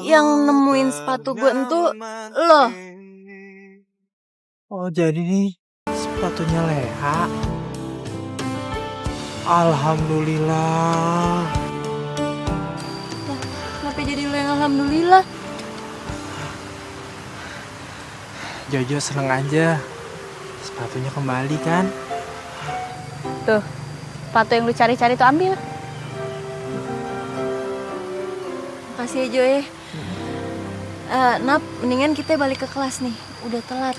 yang nemuin sepatu gue itu lo. Oh jadi nih sepatunya Leha. Alhamdulillah. Kenapa jadi lo yang alhamdulillah? Jojo seneng aja. Sepatunya kembali kan? Tuh, sepatu yang lu cari-cari tuh ambil. Makasih ya Jo ya. Nap, mendingan kita balik ke kelas nih. Udah telat.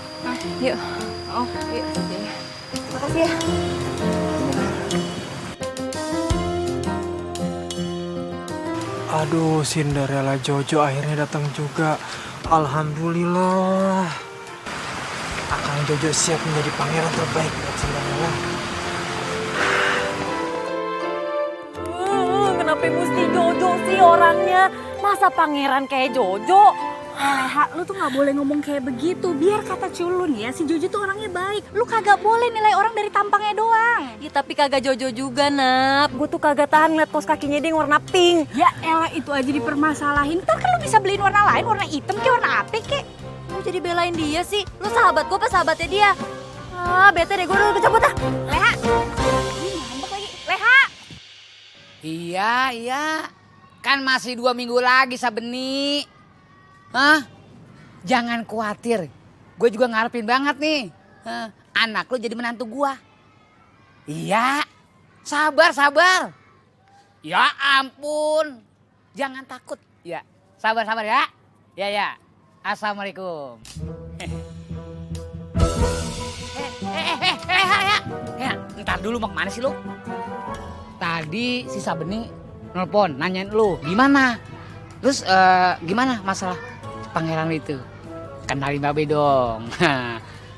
Yuk. Oh, yuk. Makasih ya. Aduh, Cinderella Jojo akhirnya datang juga. Alhamdulillah. Akang Jojo siap menjadi pangeran terbaik buat Cinderella. Kenapa mesti Jojo sih orangnya? Masa pangeran kayak Jojo? Leha, lu tuh gak boleh ngomong kayak begitu. Biar kata culun ya, si Jojo tuh orangnya baik. Lu kagak boleh nilai orang dari tampangnya doang. Ya tapi kagak Jojo juga, Nap. Gue tuh kagak tahan ngeliat kaos kakinya dia yang warna pink. Ya elah, itu aja dipermasalahin. Ntar kan lu bisa beliin warna lain, warna hitam kayak warna apa kek. Lu jadi belain dia sih? Lu sahabat gue apa sahabatnya dia? Ah, bete deh, gue udah cabut ah. Leha! Ini ngambek lagi. Leha! Iya. Kan masih 2 minggu lagi, Sabeni. Hah? Jangan khawatir. Gue juga ngarepin banget nih. Anak lu jadi menantu gua. Iya. Sabar. Ya ampun. Jangan takut. Ya. Sabar ya. Ya. Assalamualaikum. Ya, ntar dulu mau kemana sih lu? Tadi si Sabeni nelpon nanyain lu gimana. Terus gimana masalah pangeran itu? Kenalin Babe dong.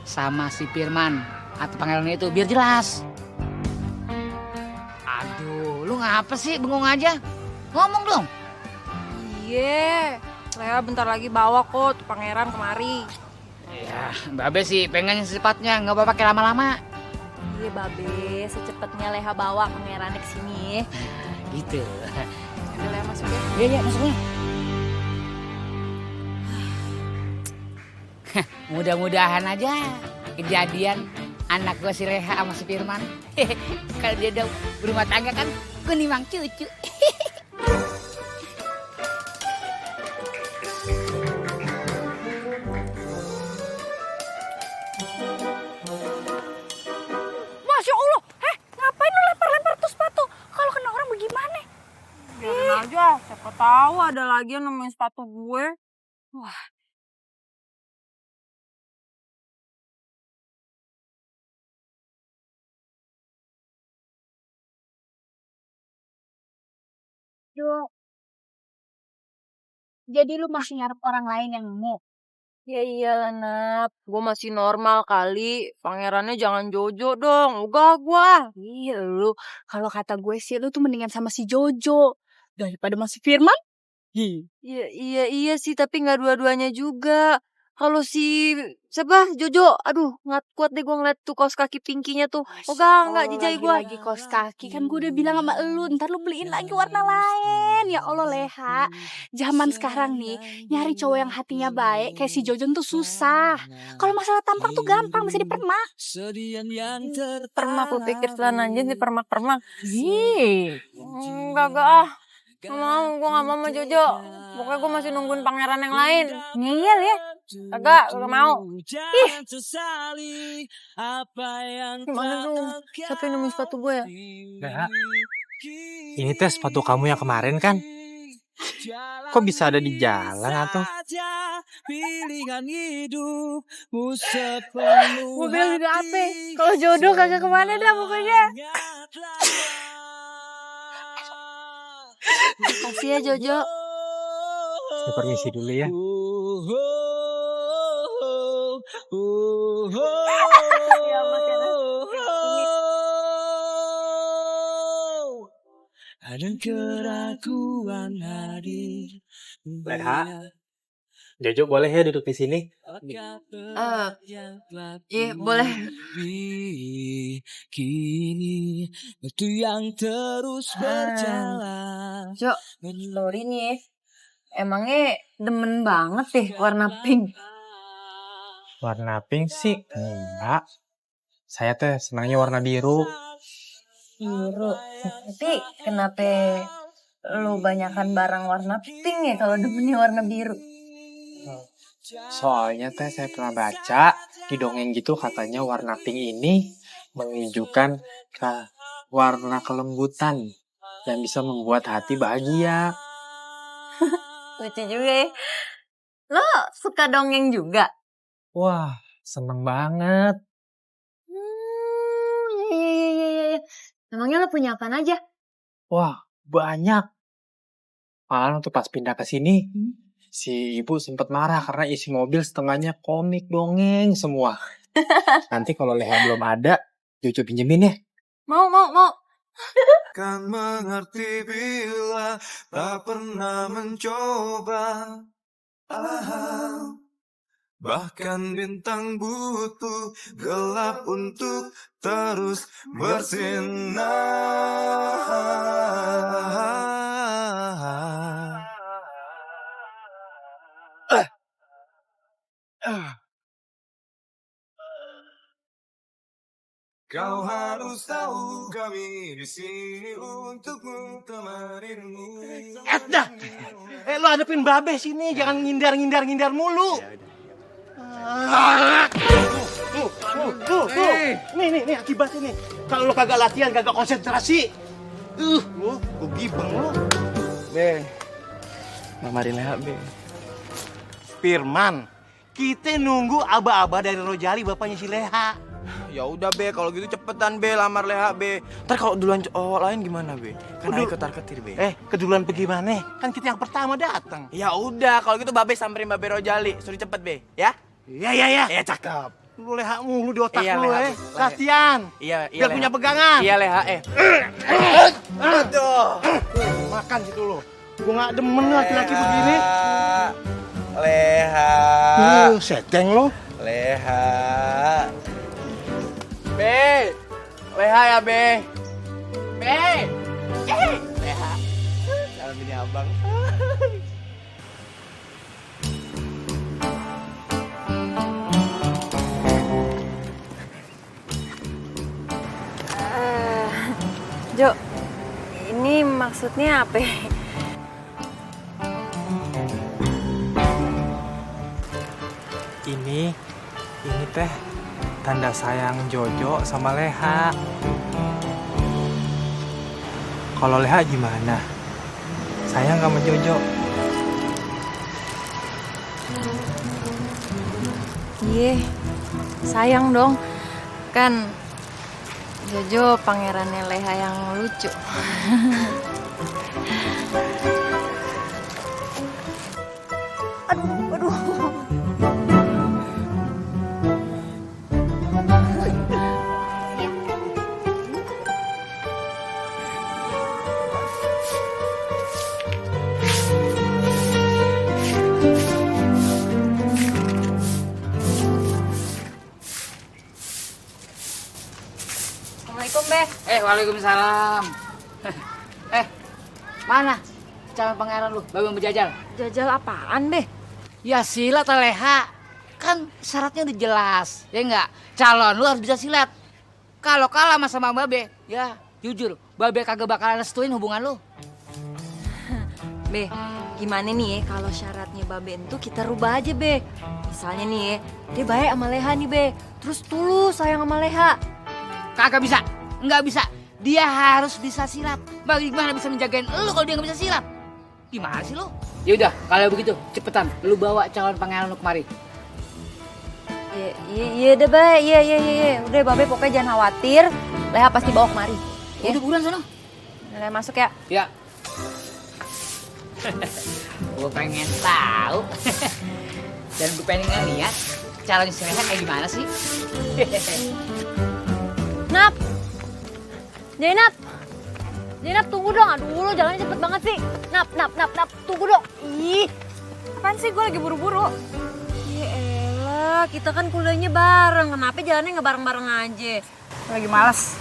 Sama si Firman atau pangeran itu biar jelas. Aduh, lu ngapa sih bengong aja? Ngomong dong. Iya, Leha bentar lagi bawa kok tuh pangeran kemari. Ya, Babe sih pengen secepatnya, nggak apa pakai lama-lama. Iya Babe, secepatnya Leha bawa pangeran ke sini. Gitu. Udah Leha masuk ya. Iya, masuknya. Mudah-mudahan aja kejadian anak gue si Leha sama si Firman. Kalau dia udah berumah tangga kan gue nimang cucu. Masya Allah, ngapain lu lempar-lempar tuh sepatu? Kalau kena orang bagaimana? Biarin aja, siapa tahu ada lagi yang nemuin sepatu gue. Wah. Jadi lu masih ngarep orang lain yang nemu? Ya iyalah Nap, gue masih normal kali. Pangerannya jangan Jojo dong, uga gua. Iya lu, kalau kata gue sih lu tuh mendingan sama si Jojo daripada masih Firman. Iya sih, tapi nggak dua-duanya juga. Kalau si siapa Jojo, aduh nggak kuat deh gue ngeliat tuh kaos kaki pinkinya tuh. Nggak jijai gue. Lagi kaos kaki kan gue udah bilang sama lu, ntar lu beliin lagi warna lain. Ya Allah Leha, zaman sekarang nih nyari cowok yang hatinya baik kayak si Jojo tuh susah. Kalau masalah tampang tuh gampang, bisa dipermak. Permak lu pikir celananya di permak-permak. Enggak. Gak mau, gue gak mau sama Jojo. Pokoknya gue masih nungguin pangeran yang lain. Ngeyel ya? Gak mau. Ih. Gimana dong? Siapa yang nemuin sepatu gue ya? Leha, ini teh sepatu kamu yang kemarin kan? Kok bisa ada di jalan atau? Gue bilang juga apa? Kalau jodoh kagak kemana dah pokoknya. Makasih ya Jojo. Saya permisi dulu ya. Ada keraguan hadir. Leha, Jojo boleh ya duduk di sini? Iya boleh. Kini waktu yang terus berjalan. Jo, sorry nih. Emangnya demen banget deh warna pink. Warna pink sih enggak. Saya teh senangnya warna biru. Biru. Tapi kenapa lu banyakan barang warna pink ya kalau demennya warna biru? Soalnya teh saya pernah baca di dongeng gitu katanya warna pink ini menunjukkan warna kelembutan yang bisa membuat hati bahagia. Lucu juga ya. Lo suka dongeng juga? Wah, seneng banget. Iya. Emangnya lo punya apaan aja? Wah, banyak. Malah waktu pas pindah ke sini, si ibu sempat marah karena isi mobil setengahnya komik dongeng semua. Nanti kalau Leha belum ada, Jojo pinjemin ya. Mau. Kan mengerti bila tak pernah mencoba. Bahkan bintang butuh gelap untuk terus bersinar. Kau harus tahu kami di sini untuk menemanimu. Dah, lo hadapin Babe sini, jangan ngindar mulu. Tuh. Nih akibatnya nih. Kalau lo kagak latihan, kagak konsentrasi. Gue gibeng lo. Be, mamarin Leha, Be. Firman, kita nunggu aba-aba dari Rojali bapaknya si Leha. ya udah be, kalau gitu cepetan be lamar Leha be. Ntar kalau duluan cowok lain gimana be? Kan ayo ketar-ketir be. Keduluan bagaimana? Kan kita yang pertama datang. Ya udah, kalau gitu Babe samperin Babe Rojali, suruh cepet be, ya? Iya. Ya cakep. Lu Leha mulu di otak Iya, lu Leha. Latihan. Iya, Biar Leha. punya pegangan. Iya Leha, Aduh. Makan situ lu. Gua nggak demen laki-laki begini. Leha. Seteng lo. Leha. Be. Leha ya, Be. Be. Leha. Salam ini abang. Jo, ini maksudnya apa? Ini teh tanda sayang Jojo sama Leha. Kalau Leha gimana? Sayang sama Jojo? Iya, sayang dong. Kan Jojo pangerannya Leha yang lucu. Aduh. Assalamualaikum, Be. Waalaikumsalam. Mana calon pangeran lu? Babe mau berjajal. Jajal apaan, Be? Ya silat Leha. Kan syaratnya udah jelas. Ya enggak? Calon lu harus bisa silat. Kalau kalah sama Babe, ya jujur, Babe kagak bakalan restuin hubungan lu. Be, gimana nih ya kalau syaratnya Babe itu kita rubah aja, Be. Misalnya nih ya, dia baik sama Leha nih, Be. Terus tulus sayang sama Leha. Kagak bisa. Enggak bisa. Dia harus bisa silat. Bagaimana bisa menjagain lu kalau dia nggak bisa silat? Gimana sih lu? Ya udah, kalau begitu cepetan lu bawa calon pangeran lu kemari. Iya deh, Be. Iya. Udah, Babe pokoknya jangan khawatir. Leha pasti bawa kemari. Ya udah buruan sana. Leha masuk ya. Ya. Gue pengen tahu. Dan gue pengen ngeliat calon si Leha kayak gimana sih? Nap. Jainap, tunggu dong. Aduh, lo jalannya cepet banget sih. Nap, tunggu dong. Ih, apaan sih? Gue lagi buru-buru. Ya elah, kita kan kuliahnya bareng. Kenapa jalannya nggak bareng-bareng aja? Lagi malas.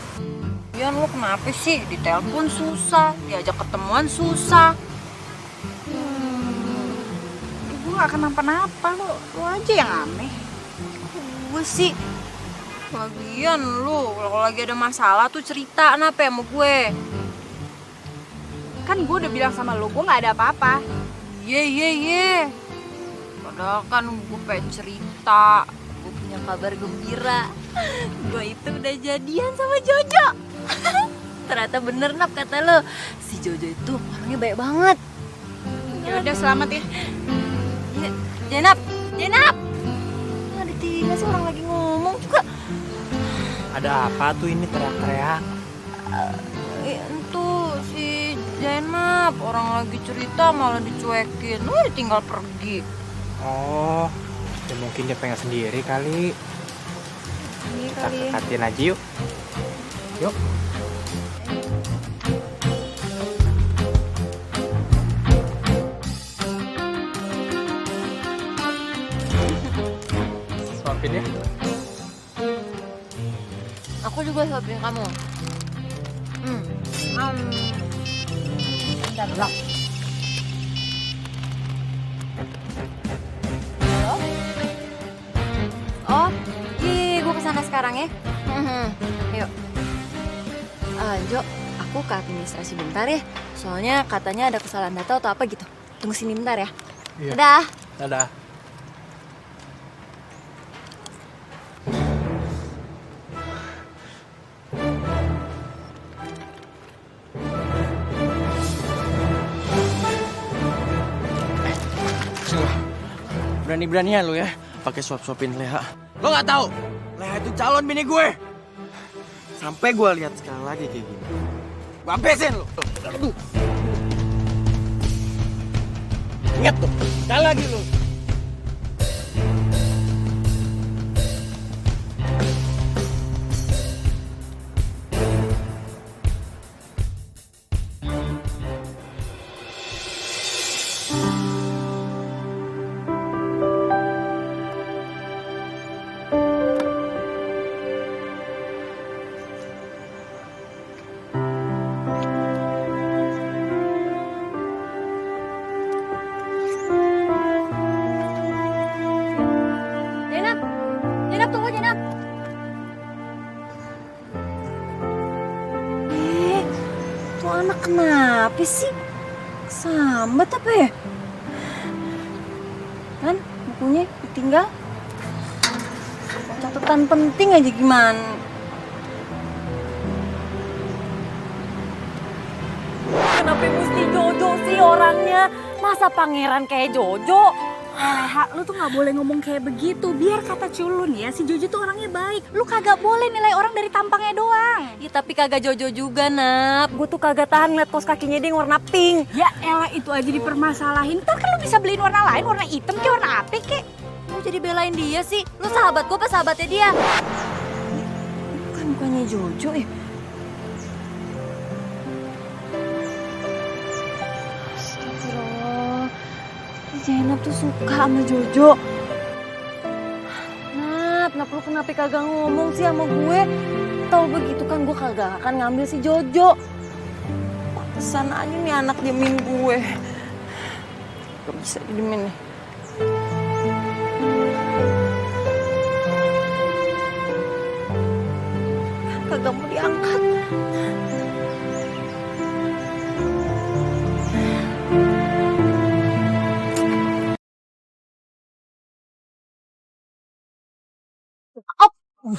Yan, lo kenapa sih? Ditelepon susah, diajak ketemuan susah. Gue gak kenapa-napa, lo aja yang aneh. Gue sih, lagian lu kalau lagi ada masalah tuh cerita kenapa sama gue. Kan gue udah bilang sama lo, gue gak ada apa-apa. Iya. Padahal kan gue pengen cerita, gue punya kabar gembira. Gue itu udah jadian sama Jojo. Ternyata bener, Nap, kata lo. Si Jojo itu orangnya baik banget. Ya udah, selamat ya. Jainap. Nggak ditinggal sih, orang lagi ngomong juga. Ada apa tuh ini teriak-teriak? Itu si Jainap, orang lagi cerita malah dicuekin. Ditinggal pergi. Oh, ya mungkin dia pengen sendiri kali. Iya Kita kali ya. kekatin aja yuk. Yuk. Suapin ya. Aku juga suapin kamu. Bentar, Bang. Halo? Oh, gue kesana sekarang ya. Yuk. Jo, aku ke administrasi bentar ya. Soalnya katanya ada kesalahan data atau apa gitu. Tunggu sini bentar ya. Iya. Dadah. Dadah. Berani-beraninya lu ya pakai suap-suapin Leha. Lo nggak tahu Leha itu calon bini gue. Sampai gue lihat sekali lagi kayak gini. Gue habisin lo. Aduh. Ingat tuh, sekali lagi lo. Jenab, tunggu Jenab. Tuh anak kenapa sih? Sambat apa ya? Kan bukunya ditinggal. Catatan penting aja gimana? Kenapa mesti Jojo sih orangnya? Masa pangeran kayak Jojo? Leha, lu tuh gak boleh ngomong kayak begitu. Biar kata culun ya, si Jojo tuh orangnya baik. Lu kagak boleh nilai orang dari tampangnya doang. Ya tapi kagak Jojo juga, Nap. Gue tuh kagak tahan ngeliat kaos kakinya dia yang warna pink. Ya elah, itu aja dipermasalahin. Ntar kan lu bisa beliin warna lain, warna hitam kayak warna apa kek. Lu jadi belain dia sih? Lu sahabat gue apa sahabatnya dia? Kan bukannya Jojo ya? Astagfirullah. Zainab tuh suka sama Jojo. Nap lu kenapa kagak ngomong sih sama gue? Tahu begitu kan gue kagak akan ngambil si Jojo. Pantesan aja nih anak diemin gue. Gak bisa diemin nih. Kagak mau diangkat. Duh.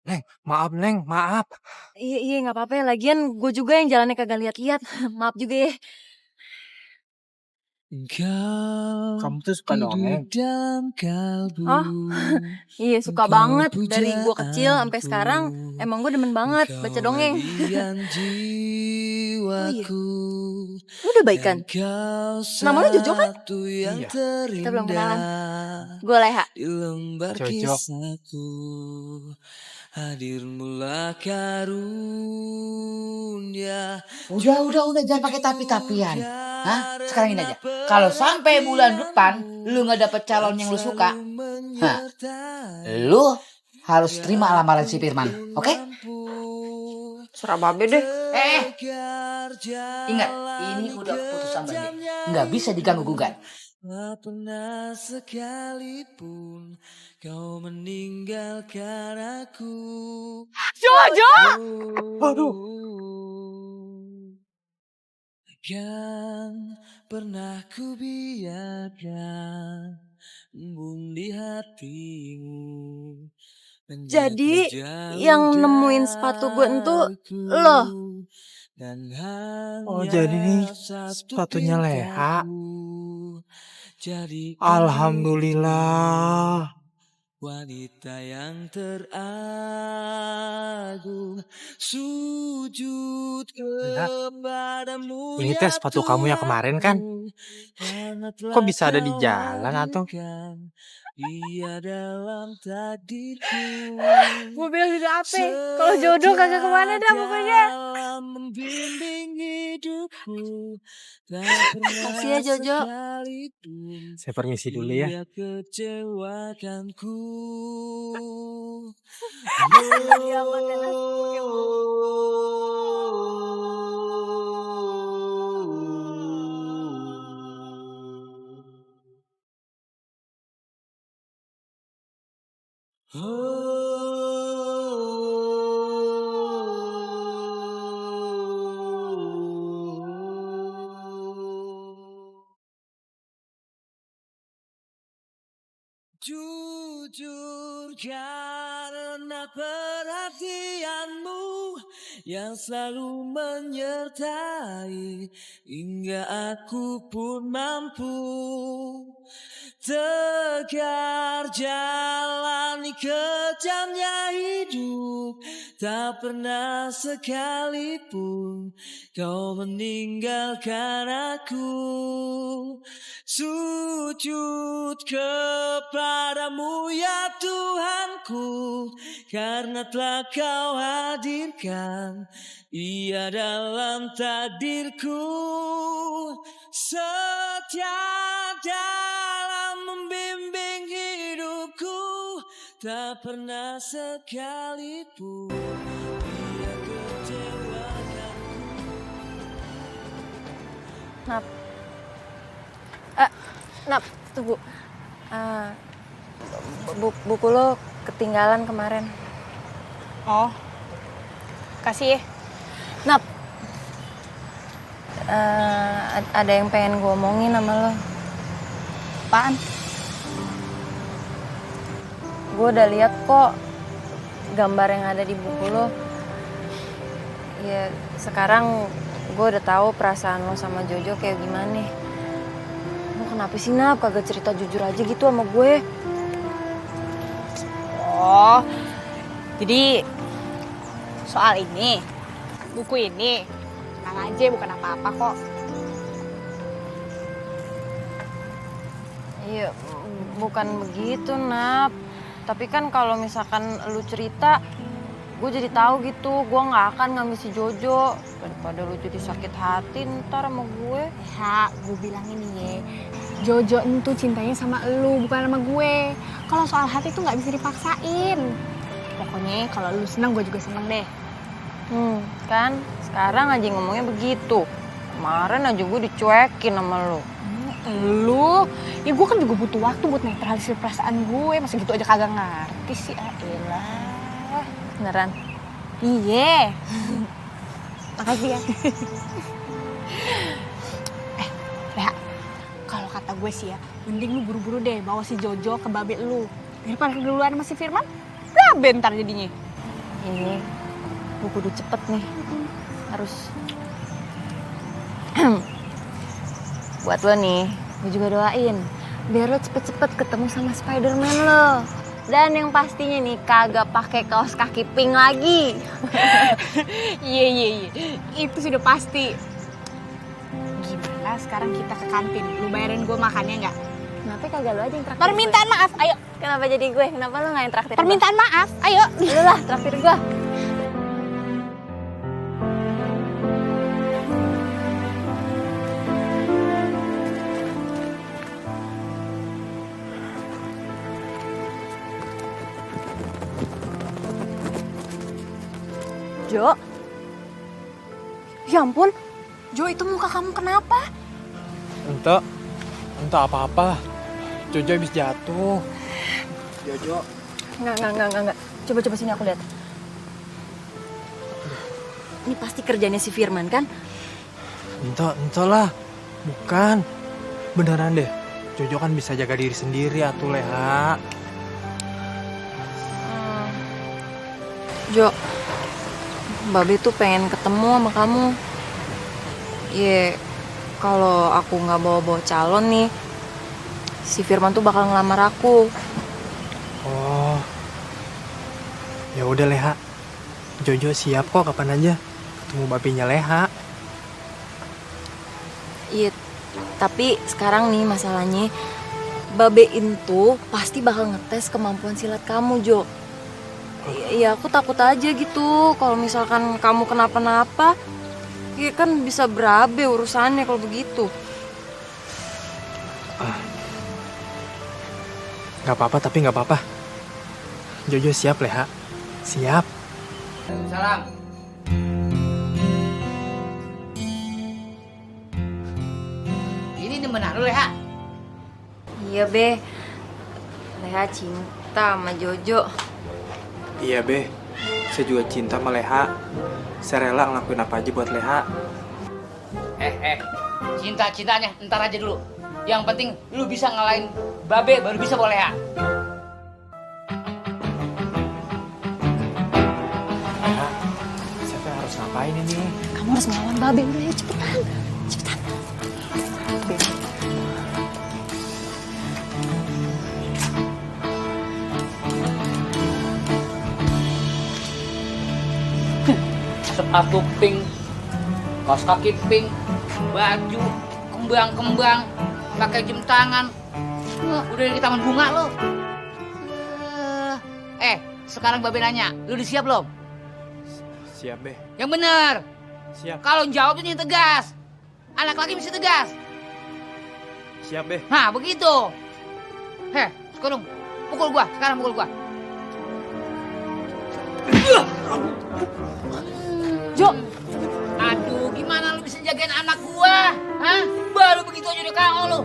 Neng, maaf Neng, maaf. Iya nggak apa-apa ya. Lagian gue juga yang jalannya kagak lihat-lihat. Maaf juga ya. Kamu tuh suka dongeng? Oh, iya suka banget. Dari gue kecil sampai sekarang emang gue demen banget baca dongeng. Oh iya, lu udah baikan? Nama lu Jojo kan? Iya. Kita belum kenalan. Gue Leha. Jojo. Hadirmulah karunia. Udah, jangan pakai tapi-tapian. Hah? Sekarang ini aja. Kalau sampai bulan depan lu nggak dapet calon yang lu suka, lu harus terima lamaran si Firman, oke? Serah babe deh. Ingat, ini udah keputusan Bang. Nggak bisa diganggu-gugat. Tak pernah sekalipun kau meninggalkan aku. Jojo! Waduh. Kan pernah ku biarkan embun di hatimu. Jadi yang nemuin sepatu gue itu lo. Oh jadi nih sepatunya Leha. Alhamdulillah. Wanita yang teragung, sujud kepadamu. Ini teh sepatu kamu yang kemarin kan? Kok bisa ada di jalan atau? Dia dalam takdirku. Gue bilang tidak apa. Kalau jodoh kagak kemana dah pokoknya. Membimbing hidupku. Makasih ya Jojo. Saya permisi dulu ya. Dia kecewakanku. Jujur karena perhatianmu yang selalu menyertai hingga aku pun mampu tegar jalani kejamnya hidup. Tak pernah sekalipun kau meninggalkan aku. Sujud kepadamu ya Tuhanku, karena telah kau hadirkan ia dalam takdirku. Setia dalam membimbing hidupku, tak pernah sekalipun ia kecewakanku. Nap, tunggu. Buku lo ketinggalan kemarin. Oh, kasih ya. Nap, ada yang pengen gue omongin sama lo. Apaan? Gue udah lihat kok gambar yang ada di buku lo. Ya, sekarang gue udah tahu perasaan lo sama Jojo kayak gimana. Lo kenapa sih, Nap, kagak cerita jujur aja gitu sama gue? Oh, jadi soal ini, buku ini, tenang aja, bukan apa-apa kok. Iya, bukan begitu, Nap. Tapi kan kalau misalkan lu cerita, gue jadi tahu gitu, gue nggak akan ngambil si Jojo. Daripada lu jadi sakit hati ntar sama gue. Ya, gue bilang ini ya, Jojo itu cintanya sama lu, bukan sama gue. Kalau soal hati tuh nggak bisa dipaksain. Pokoknya kalau lu seneng, gue juga seneng deh. Kan sekarang aja ngomongnya begitu. Kemarin aja gue dicuekin sama lu. Lu, ya gue kan juga butuh waktu buat netralisir perasaan gue. Masa gitu aja kagak ngerti sih, elah. Beneran? Iya. Makasih ya. Reha, kalau kata gue sih ya, mending lu buru-buru deh bawa si Jojo ke babe lu. Daripada keduluan sama si Firman, babe ntar jadinya. Ini, gue kudu cepet nih. Harus. Buat lo nih, gue juga doain. Biar lo cepet-cepet ketemu sama Spider-Man lo. Dan yang pastinya nih, kagak pakai kaos kaki pink lagi. Iya. Itu sudah pasti. Gimana sekarang kita ke kantin? Lu bayarin gue makannya nggak? Kenapa kagak lo aja yang traktir? Permintaan gue? maaf, ayo. Kenapa jadi gue? Kenapa lo nggak yang traktir? Permintaan maaf, ayo. Lu lah, traktir gue. Jo, ya ampun, Jo, itu muka kamu kenapa? Entah apa-apa. Jojo habis jatuh. Jojo. Enggak. Coba sini aku lihat. Ini pasti kerjanya si Firman kan? Entah lah. Bukan. Beneran deh. Jojo kan bisa jaga diri sendiri atuh, Leha. Jo, Babe tuh pengen ketemu sama kamu. Ya, kalau aku nggak bawa calon nih, si Firman tuh bakal ngelamar aku. Oh, ya udah Leha. Jojo siap kok kapan aja ketemu babinya Leha. Iya, tapi sekarang nih masalahnya, Babe itu pasti bakal ngetes kemampuan silat kamu, Jo. Ya aku takut aja gitu kalau misalkan kamu kenapa-napa, ya kan bisa berabe urusannya kalau begitu. Gak apa-apa, tapi gak apa-apa. Jojo siap, Leha. Siap. Salam. Ini benar lu, Leha? Iya, Be. Leha cinta sama Jojo. Iya, Be. Saya juga cinta sama Leha. Saya rela ngelakuin apa aja buat Leha. Cinta-cintanya ntar aja dulu. Yang penting lu bisa ngalahin Babe baru bisa bawa Leha. Leha, saya ngapain ini? Kamu harus melawan Babe. Udah, ayo cepetan. Cepetan. Sepatu pink, kaos kaki pink, baju kembang-kembang, pakai jam tangan. Udah di taman bunga lo. Sekarang Babe nanya, lu udah siap belum? Siap, Be. Yang bener. Siap. Kalau jawabnya yang tegas. Anak laki mesti tegas. Siap, Be. Nah, begitu. Sekarang pukul gua, Jo. Aduh, gimana lu bisa jagain anak gua? Hah? Baru begitu aja udah KO lu.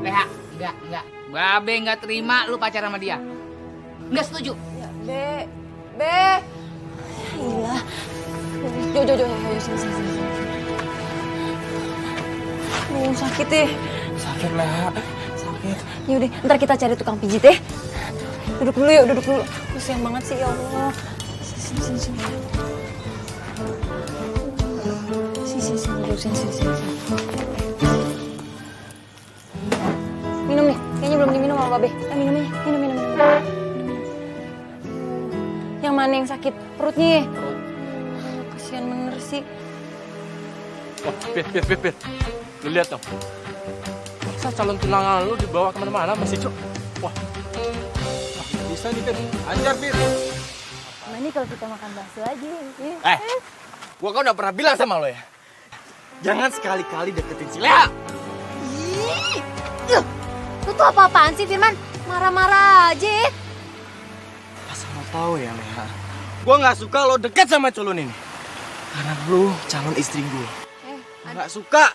Leha, enggak. Babe enggak terima lu pacaran sama dia. Enggak setuju. Be. Gila. Jo, sini. Sakit deh. Sakit, Leha. Sakit. Yaudah, ntar kita cari tukang pijit ya. Duduk dulu yuk. Kasian banget sih, ya Allah. Sini. Sini. Minum nih, kayaknya belum diminum sama Babe. Minum. Yang mana yang sakit? Perutnya? Kasian bener sih. Wah, Pir. Lu lihat dong. Masa calon tunangan lu dibawa kemana-mana masih Cok? Wah, bisa nih, Pir. Anjar, Pir. Nah ini kalau kita makan bakso aja. Gua kan udah pernah bilang sama lo ya. Jangan sekali-kali deketin si Leha. Lu tuh apa-apaan sih, Firman? Marah-marah aja. Asal lo tahu ya, Leha. Gua nggak suka lo deket sama culun ini. Karena lu calon istri gue. Nggak suka.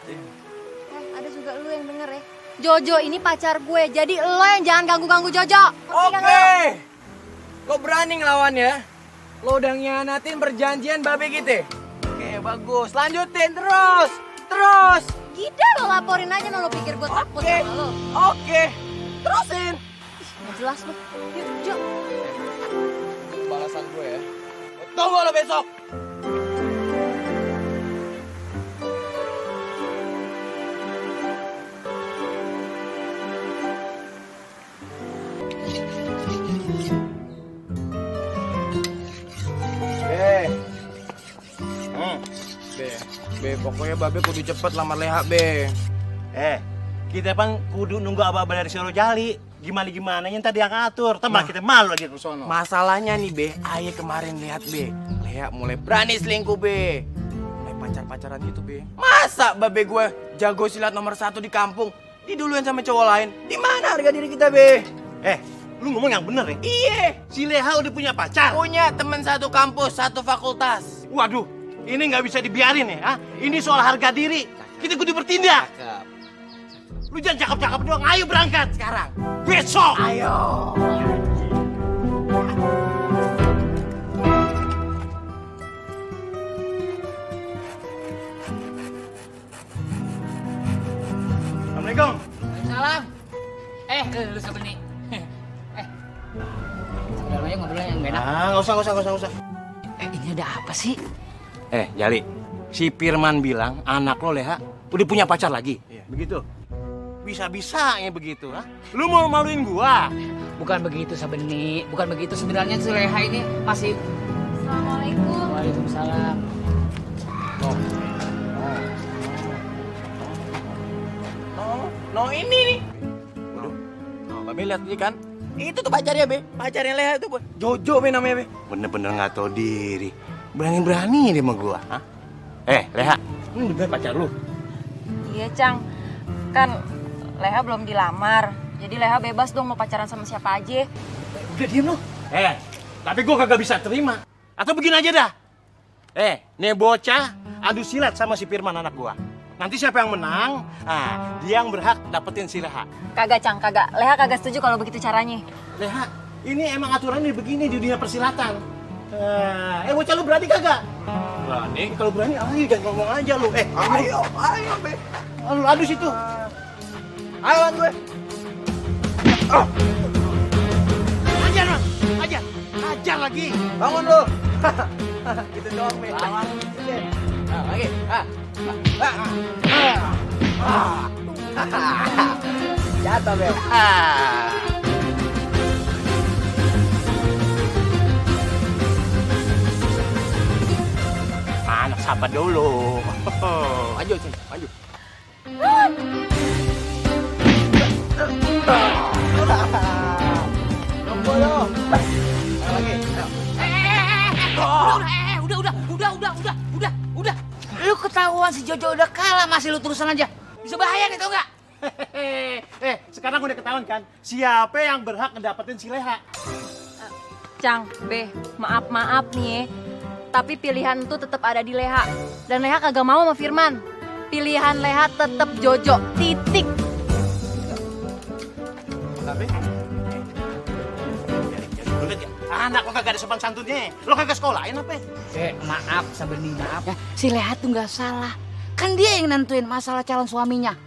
Ada juga lu yang denger ya. Jojo ini pacar gue, jadi lo yang jangan ganggu-ganggu Jojo. Oke. Lo berani ngelawan ya? Lo udah ngianatin perjanjian Babe gitu. Oke, bagus. Lanjutin terus. Gila lo laporin aja, lo pikir gue takut sama lo. Oke. Terusin. Nggak jelas lo. Yuk, Jo. Balasan gue ya. Tunggu lo besok. Be, pokoknya Babe kudu cepet lamar Leha, Be. Kita kan kudu nunggu abah dari Soro Jali. Gimana ntar dia ngatur. Tambah kita malu lagi ke sono. Masalahnya nih, Be, Aye kemarin lihat, Be. Leha mulai berani selingkuh, Be. Mulai pacar-pacaran gitu, Be. Masa Babe gue jago silat nomor 1 di kampung diduluin sama cowok lain? Di mana harga diri kita, Be? Lu ngomong yang bener ya? Iya. Si Leha udah punya pacar? Punya teman satu kampus, satu fakultas. Waduh, ini nggak bisa dibiarin ya. Ini soal harga diri. Kita kudu bertindak. Lu jangan cakep-cakep doang. Ayo berangkat sekarang. Besok. Ayo. Assalamualaikum. Salam. Lu sebeni. Ngobrolnya yang enak. Nggak usah. Ini ada apa sih? Jali, si Firman bilang anak lo Leha udah punya pacar lagi. Begitu. Bisa-bisanya begitu, ha? Lu mau maluin gua? Bukan begitu, Sabeni. Bukan begitu. Sebenarnya si Leha ini masih... Assalamualaikum. Waalaikumsalam. No ini nih. Waduh. Babe lihat ini kan? Itu tuh pacarnya, Be. Pacarnya Leha itu, Be. Jojo, Be, namanya, Be. Bener-bener nggak tahu diri. Berani-berani dia sama gua, ha? Leha, ini bener pacar lu? Iya, Cang. Kan Leha belum dilamar. Jadi Leha bebas dong mau pacaran sama siapa aja. Udah diem lu. Tapi gua kagak bisa terima. Atau begini aja dah. Nih bocah adu silat sama si Firman anak gua. Nanti siapa yang menang, dia yang berhak dapetin si Leha. Kagak, Cang, kagak. Leha kagak setuju kalau begitu caranya. Leha, ini emang aturannya begini di dunia persilatan. Bocah lu berani kagak? Berani. Kalau berani, ayo jangan ngomong aja lu. Ayo, Be. Lu adu situ. Ayo lawan gue. Ajar, Bang. Ajar lagi. Bangun lu. Gitu doang, Be. Lawan. Lagi. Jatuh, Beb. Anak siapa dulu? Maju sini, maju. Tunggu dong. Lagi. Udah. Lu ketahuan si Jojo udah kalah, masih lu terusan aja. Bisa bahaya nih, tau nggak? Sekarang udah ketahuan kan siapa yang berhak ngedapetin si Leha. Cang, Be, maaf nih ya. Tapi pilihan itu tetap ada di Leha. Dan Leha kagak mau sama Firman. Pilihan Leha tetap Jojo. Titik. Tapi anak lo kagak ada sopan santunnya. Lo kagak sekolahin apa? Maaf, Sabeni, maaf. Ya, si Leha tuh nggak salah. Kan dia yang nentuin masalah calon suaminya.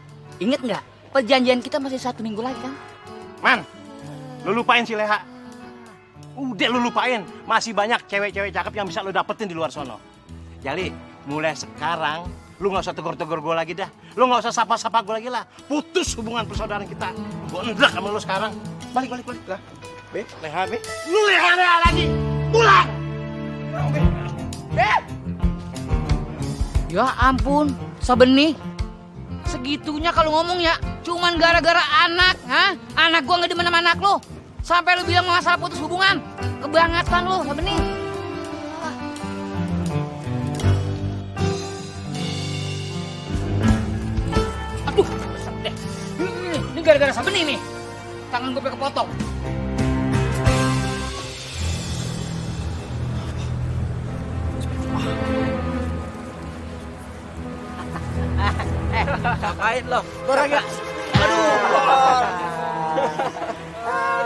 Ingat nggak? Perjanjian kita masih 1 minggu lagi kan? Man, lu lupain si Leha. Udah lu lupain. Masih banyak cewek-cewek cakep yang bisa lu dapetin di luar sono. Jadi, mulai sekarang lu nggak usah tegur-tegur gue lagi dah. Lu nggak usah sapa-sapa gue lagi lah. Putus hubungan persaudaraan kita. Gue enggak sama lu sekarang. Balik lah. Be, Leha, Be. Lu Leha lagi. Pulang. Be. Ya ampun, Sabeni. Segitunya kalau ngomong ya, cuman gara-gara anak, ha? Anak gua nggak demen sama anak lu. Sampai lu bilang masalah putus hubungan. Kebangetan lu, Sabeni. Aduh, besar deh. Ini gara-gara Sabeni nih. Tangan gue kepotong. Ngapain lo? Dorong ya? Aduh.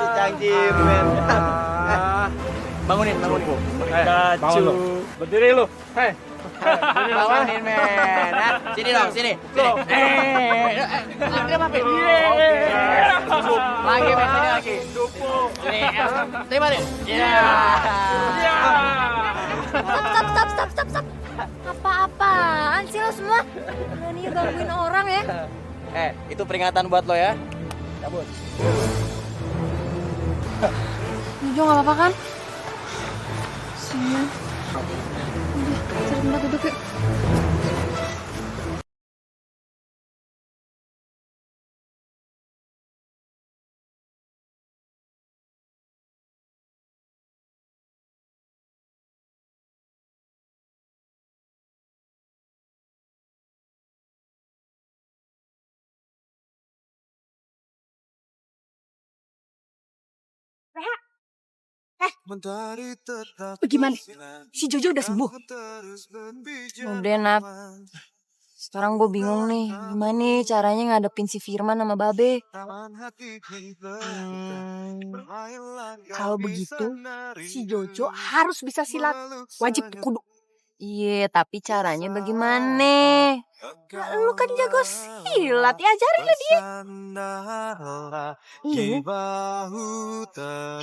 Dicangcir, men. Bangunin. Bangun lo. Berdiri lo. Hei. Bangunin, men. Sini dong, sini. Kenapa, Pe? Lagi, men. Sini lagi. Terima deh. Stop. Apa-apaan sih lo semua? Berani gangguin orang ya? Itu peringatan buat lo ya. Cabut. Jojo gak apa-apa kan? Sini. Udah, cari tempat duduk yuk. Bagaimana? Si Jojo udah sembuh? Udah, Nat. Sekarang gue bingung nih, gimana nih caranya ngadepin si Firman sama Babe. Kalau begitu, si Jojo harus bisa silat. Wajib kudu. Iya, tapi caranya bagaimana? Lu kan jago silat, ya ajarin lah dia. Iya.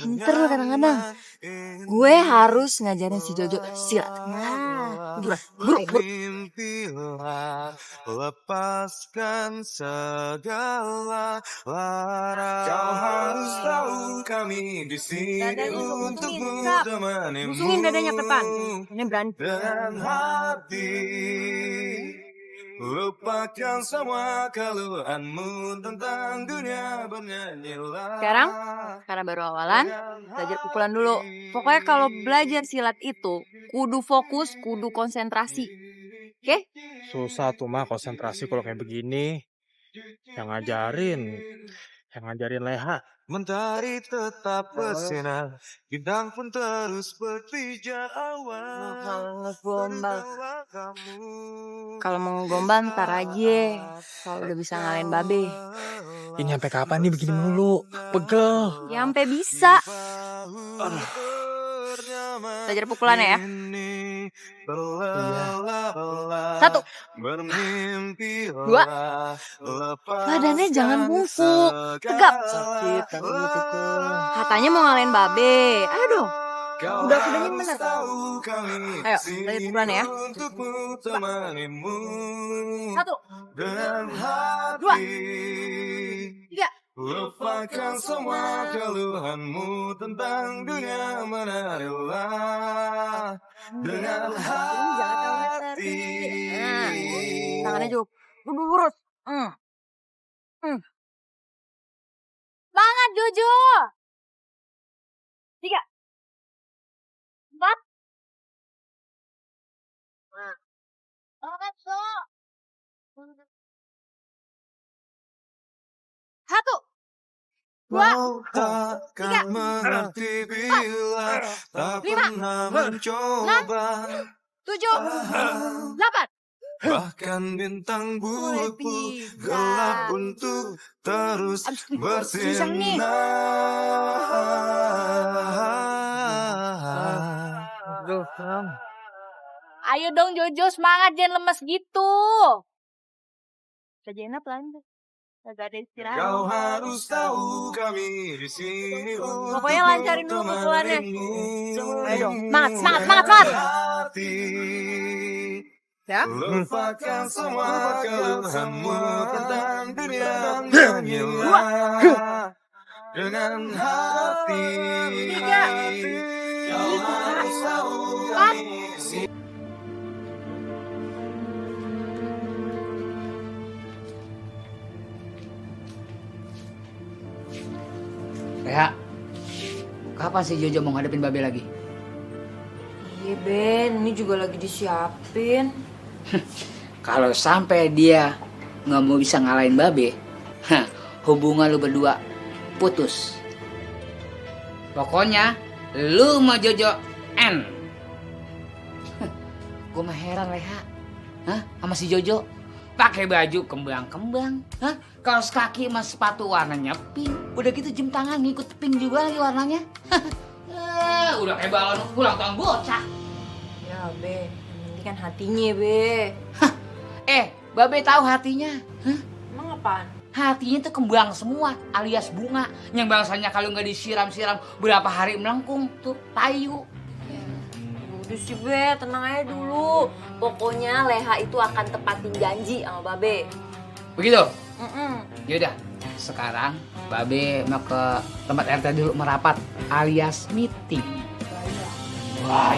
Pinter lu kadang-kadang. Gue harus ngajarin si Jojo silat. Nah, buru. Lepaskan segala lara. Kau harus tahu kami di sini untukmu temanimu. Musungin dadanya ke depan. Ini berani. Dengan hati lupakan semua keluhanmu tentang dunia, bernyanyilah. Sekarang, karena baru awalan, belajar pukulan dulu. Pokoknya kalau belajar silat itu, kudu fokus, kudu konsentrasi. Oke? Susah tuh mah konsentrasi kalau kayak begini. Yang ngajarin Leha. Mentari tetap bersinar, bintang pun terus berpijar awan. Kalau mau gombal ntar aja. Kalau udah bisa ngalahin Babe. Ini sampai kapan nih begini mulu? Pegel. Ya sampai bisa. Belajar pukulannya ya. 1, 2. Badannya jangan bungkuk. Tegap. Sakit, Katanya mau ngalahin Babe. Ayo dong. Udah bener. Ayo, dari pukulan ya. 1, 2, 3. Lupakan semua keluhanmu tentang dunia, menarilah dengan hati. Tangannya juga lurus. Semangat Jojo. 3, 4. Semangat So. 1, 2, 3, 4, 5, 6, 7, 8. Bahkan bintang bulat pun gelap untuk terus bersinar. Ayo dong Jojo, semangat, jangan lemes gitu. Kerjain apa lagi? Gak ada istirahat. Kau harus tahu kami di sini. Pokoknya lancarin dulu pukulannya. Ayo dong, semangat. Ya? Lupakan semua keluhanmu tentang dunia, nyanyilah dengan hati. 3, Kau harus tahu kami di sini. Leha, kapan sih Jojo mau ngadepin Babe lagi? Iya Ben, ini juga lagi disiapin. Kalau sampai dia nggak mau bisa ngalahin Babe, hubungan lu berdua putus. Pokoknya lu mau Jojo N. Gue mah heran Leha, sama si Jojo pakai baju kembang-kembang, kaos kaki sama sepatu warnanya pink, udah gitu jam tangan ngikut pink juga lagi warnanya. Udah kayak balon ulang tahun bocah. Ya Be, yang penting kan hatinya Be. Babe tahu hatinya. Emang apaan? Hatinya tuh kembang semua, alias bunga. Yang bangsanya kalau nggak disiram-siram berapa hari melengkung tuh payu. Udah sih Be, tenang aja dulu. Pokoknya Leha itu akan tepatin janji sama Babe. Begitu? Yaudah, sekarang Babe mau ke tempat RT dulu merapat, alias meeting. Wah.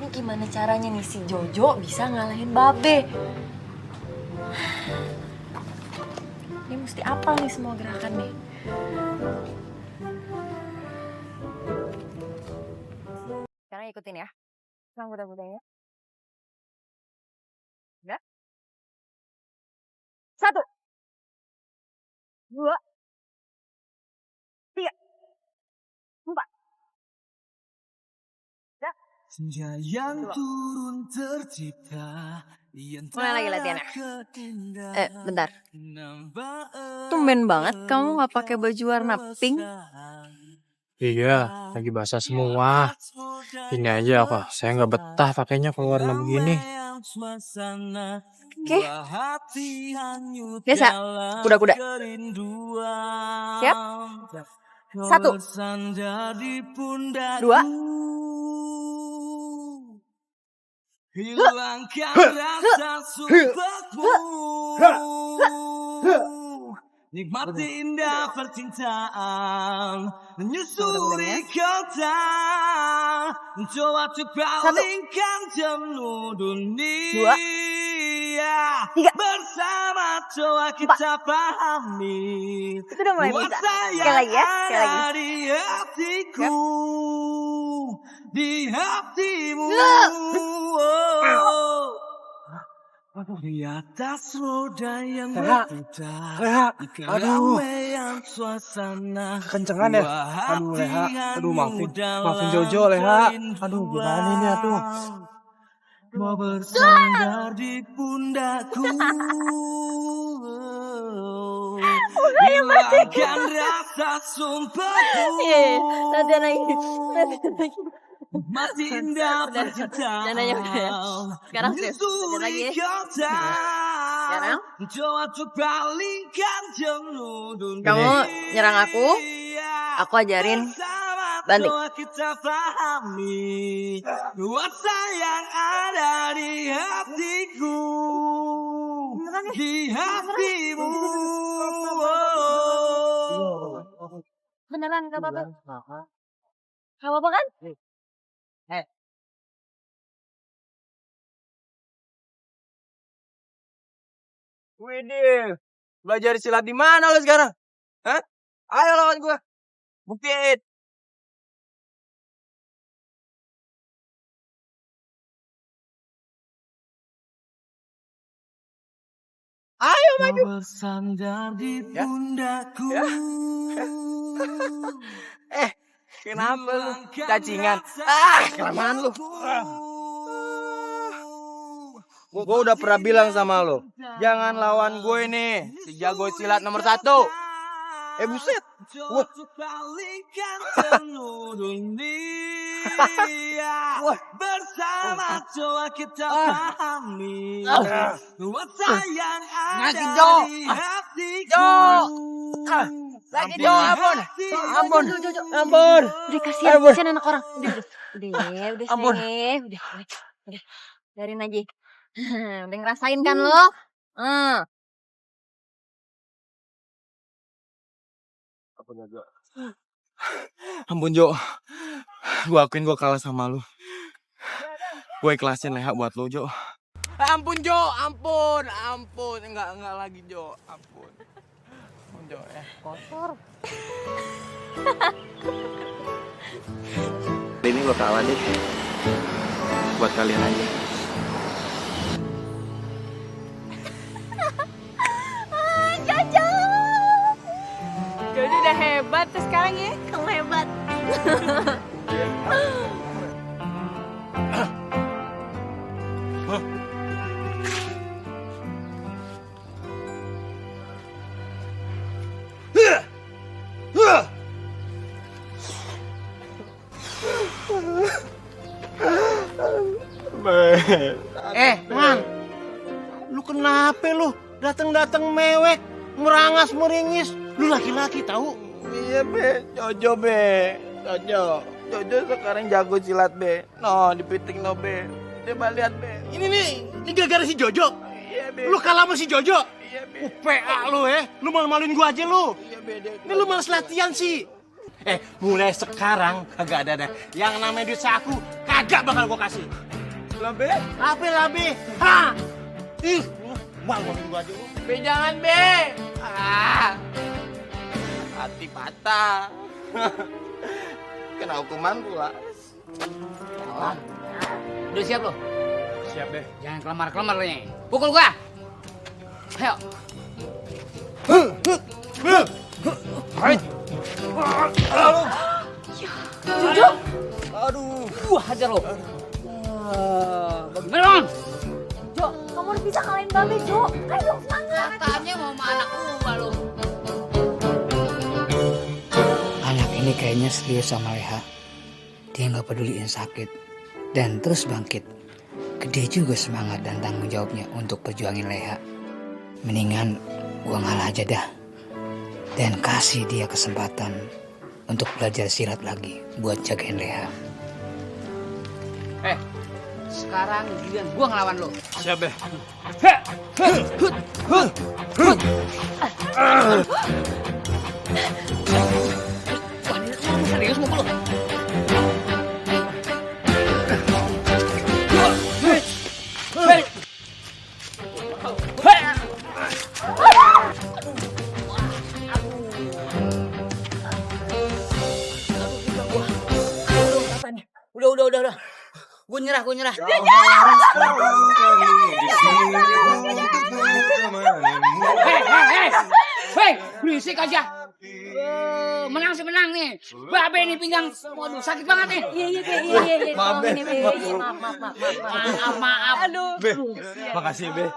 Ini gimana caranya nih si Jojo bisa ngalahin Babe? Ini mesti apal nih semua gerakan nih. Sekarang ikutin ya. Sekarang mudah-mudahan ya. Udah? 1, 2, 3, 4. Senja yang turun tercipta. Mulai lagi latihannya. Bentar. Tumben banget kamu gak pakai baju warna pink. Iya, lagi basah semua. Ini aja kok, saya nggak betah pakainya kalau warna begini. Oke. Biasa, kuda-kuda. Siap? 1, 2. Hilangkan rasa sumpahmu. Nikmati indah percintaan, menyusuri kota, mencoba untuk palingkan jenuh dunia. 3. Bersama coba kita pahami. Itu udah mulai bisa. Sekali lagi ya, sekali lagi. Di hatiku, di hatimu. Di atas roda yang berputar, keramaian suasana. Kencengan ya? Aduh Leha, maafin Jojo Leha. Aduh gimana ini aduh. Mau bersandar di pundakku. Hilangkan rasa sumpahku. Latihan lagi. Mati indah percintaan. Sekarang serius. Latihan lagi ya. Sekarang Kamu kamu nyerang aku ajarin banting. Nuansa yang ada di hatiku, di hatimu. Beneran gak apa-apa. Gak apa-apa kan? Widih, belajar silat di mana lo sekarang? Hah? Ayo lawan gua. Buktiin. Ayo maju. Bersandar di pundakku. Kenapa lu? Cacingan. Kelamaan lu. Gue udah pernah bilang sama lo, jangan lawan gue nih, si jago silat nomor 1. Buset. Wah. Bersama coba kita pahami nuansa yang ada di hatiku. Lagi Jo, ampun. Udah kasihan anak orang. Udah Ampun. udah. Biarin aja. Udah ngerasain kan lo? Ampun Jo, gue akuin gue kalah sama lu. Gue ikhlasin Leha buat lo Jo. Ampun Jo, ampun. Enggak lagi Jo, ampun Jo ya. Kotor. Ini gue kalah deh. Buat kalian aja. Jojo udah hebat tuh sekarang ya. Kamu hebat. Man, lu kenapa lu? Datang mewek, merangas meringis. Lu laki-laki tahu? Iya Be, Jojo sekarang jago silat Be. No, dipiting no Be. Coba lihat Be. Ini gara-gara si Jojo. Iya Be. Lu kalah sama si Jojo. Iya Be. PA lu lu malu-maluin gua aja lu. Iya Be. Ini lu malas latihan sih. Mulai sekarang kagak ada yang namanya duit saku, kagak bakal gua kasih. Labe? Apa labe? Ha! Ih, malu-maluin gua aja lu. Be jangan Be. Hati patah. Kena hukuman pula. Udah siap lo? Siap deh. Jangan kelemar-kelemar lo nih. Pukul gua. Ayo. Jojo. Aduh. Hajar lo. Bagaimana? Jo, kamu harus bisa kalahin Babe, Jo. Ayo dong, semangat. Katanya mau sama anak gua lo. Anak ini kayaknya serius sama Leha. Dia nggak peduliin sakit dan terus bangkit. Gede juga semangat dan tanggung jawabnya untuk perjuangin Leha. Mendingan gua ngalah aja dah dan kasih dia kesempatan untuk belajar silat lagi buat jagain Leha. Sekarang giliran gua ngelawan lo. Siap Be. Serius mukul lo. Udah. Gue nyerah. Hei, berisik aja. Menang sih menang nih. Babe nih pinggang, waduh sakit banget nih. Iya. Maaf, Be. Maaf. Aduh. Be. Makasih Be.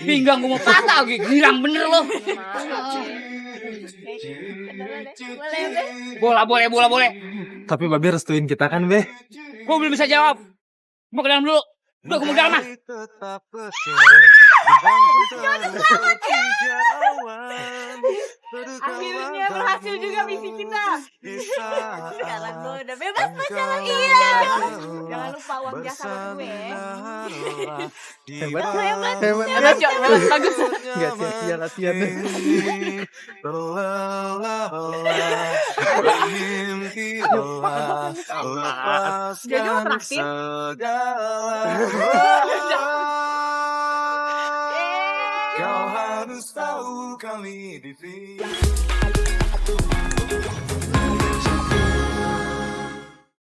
Pinggang gue mau patah lagi, girang bener lo. Bola boleh. Tapi Babe restuin kita kan, Be? Gue belum bisa jawab. Mau ke dalam dulu. Udah gue mau dalam mah. Akhirnya berhasil juga misi kita. Sekarang gue udah bebas pacaran. Iya. Jangan lupa uang jasa buat gue. Hebat. Hebat, Jo. Hebat, bagus. Gak sia-sia latihan. Jojo mau traktir? Kau harus tahu kami di sini.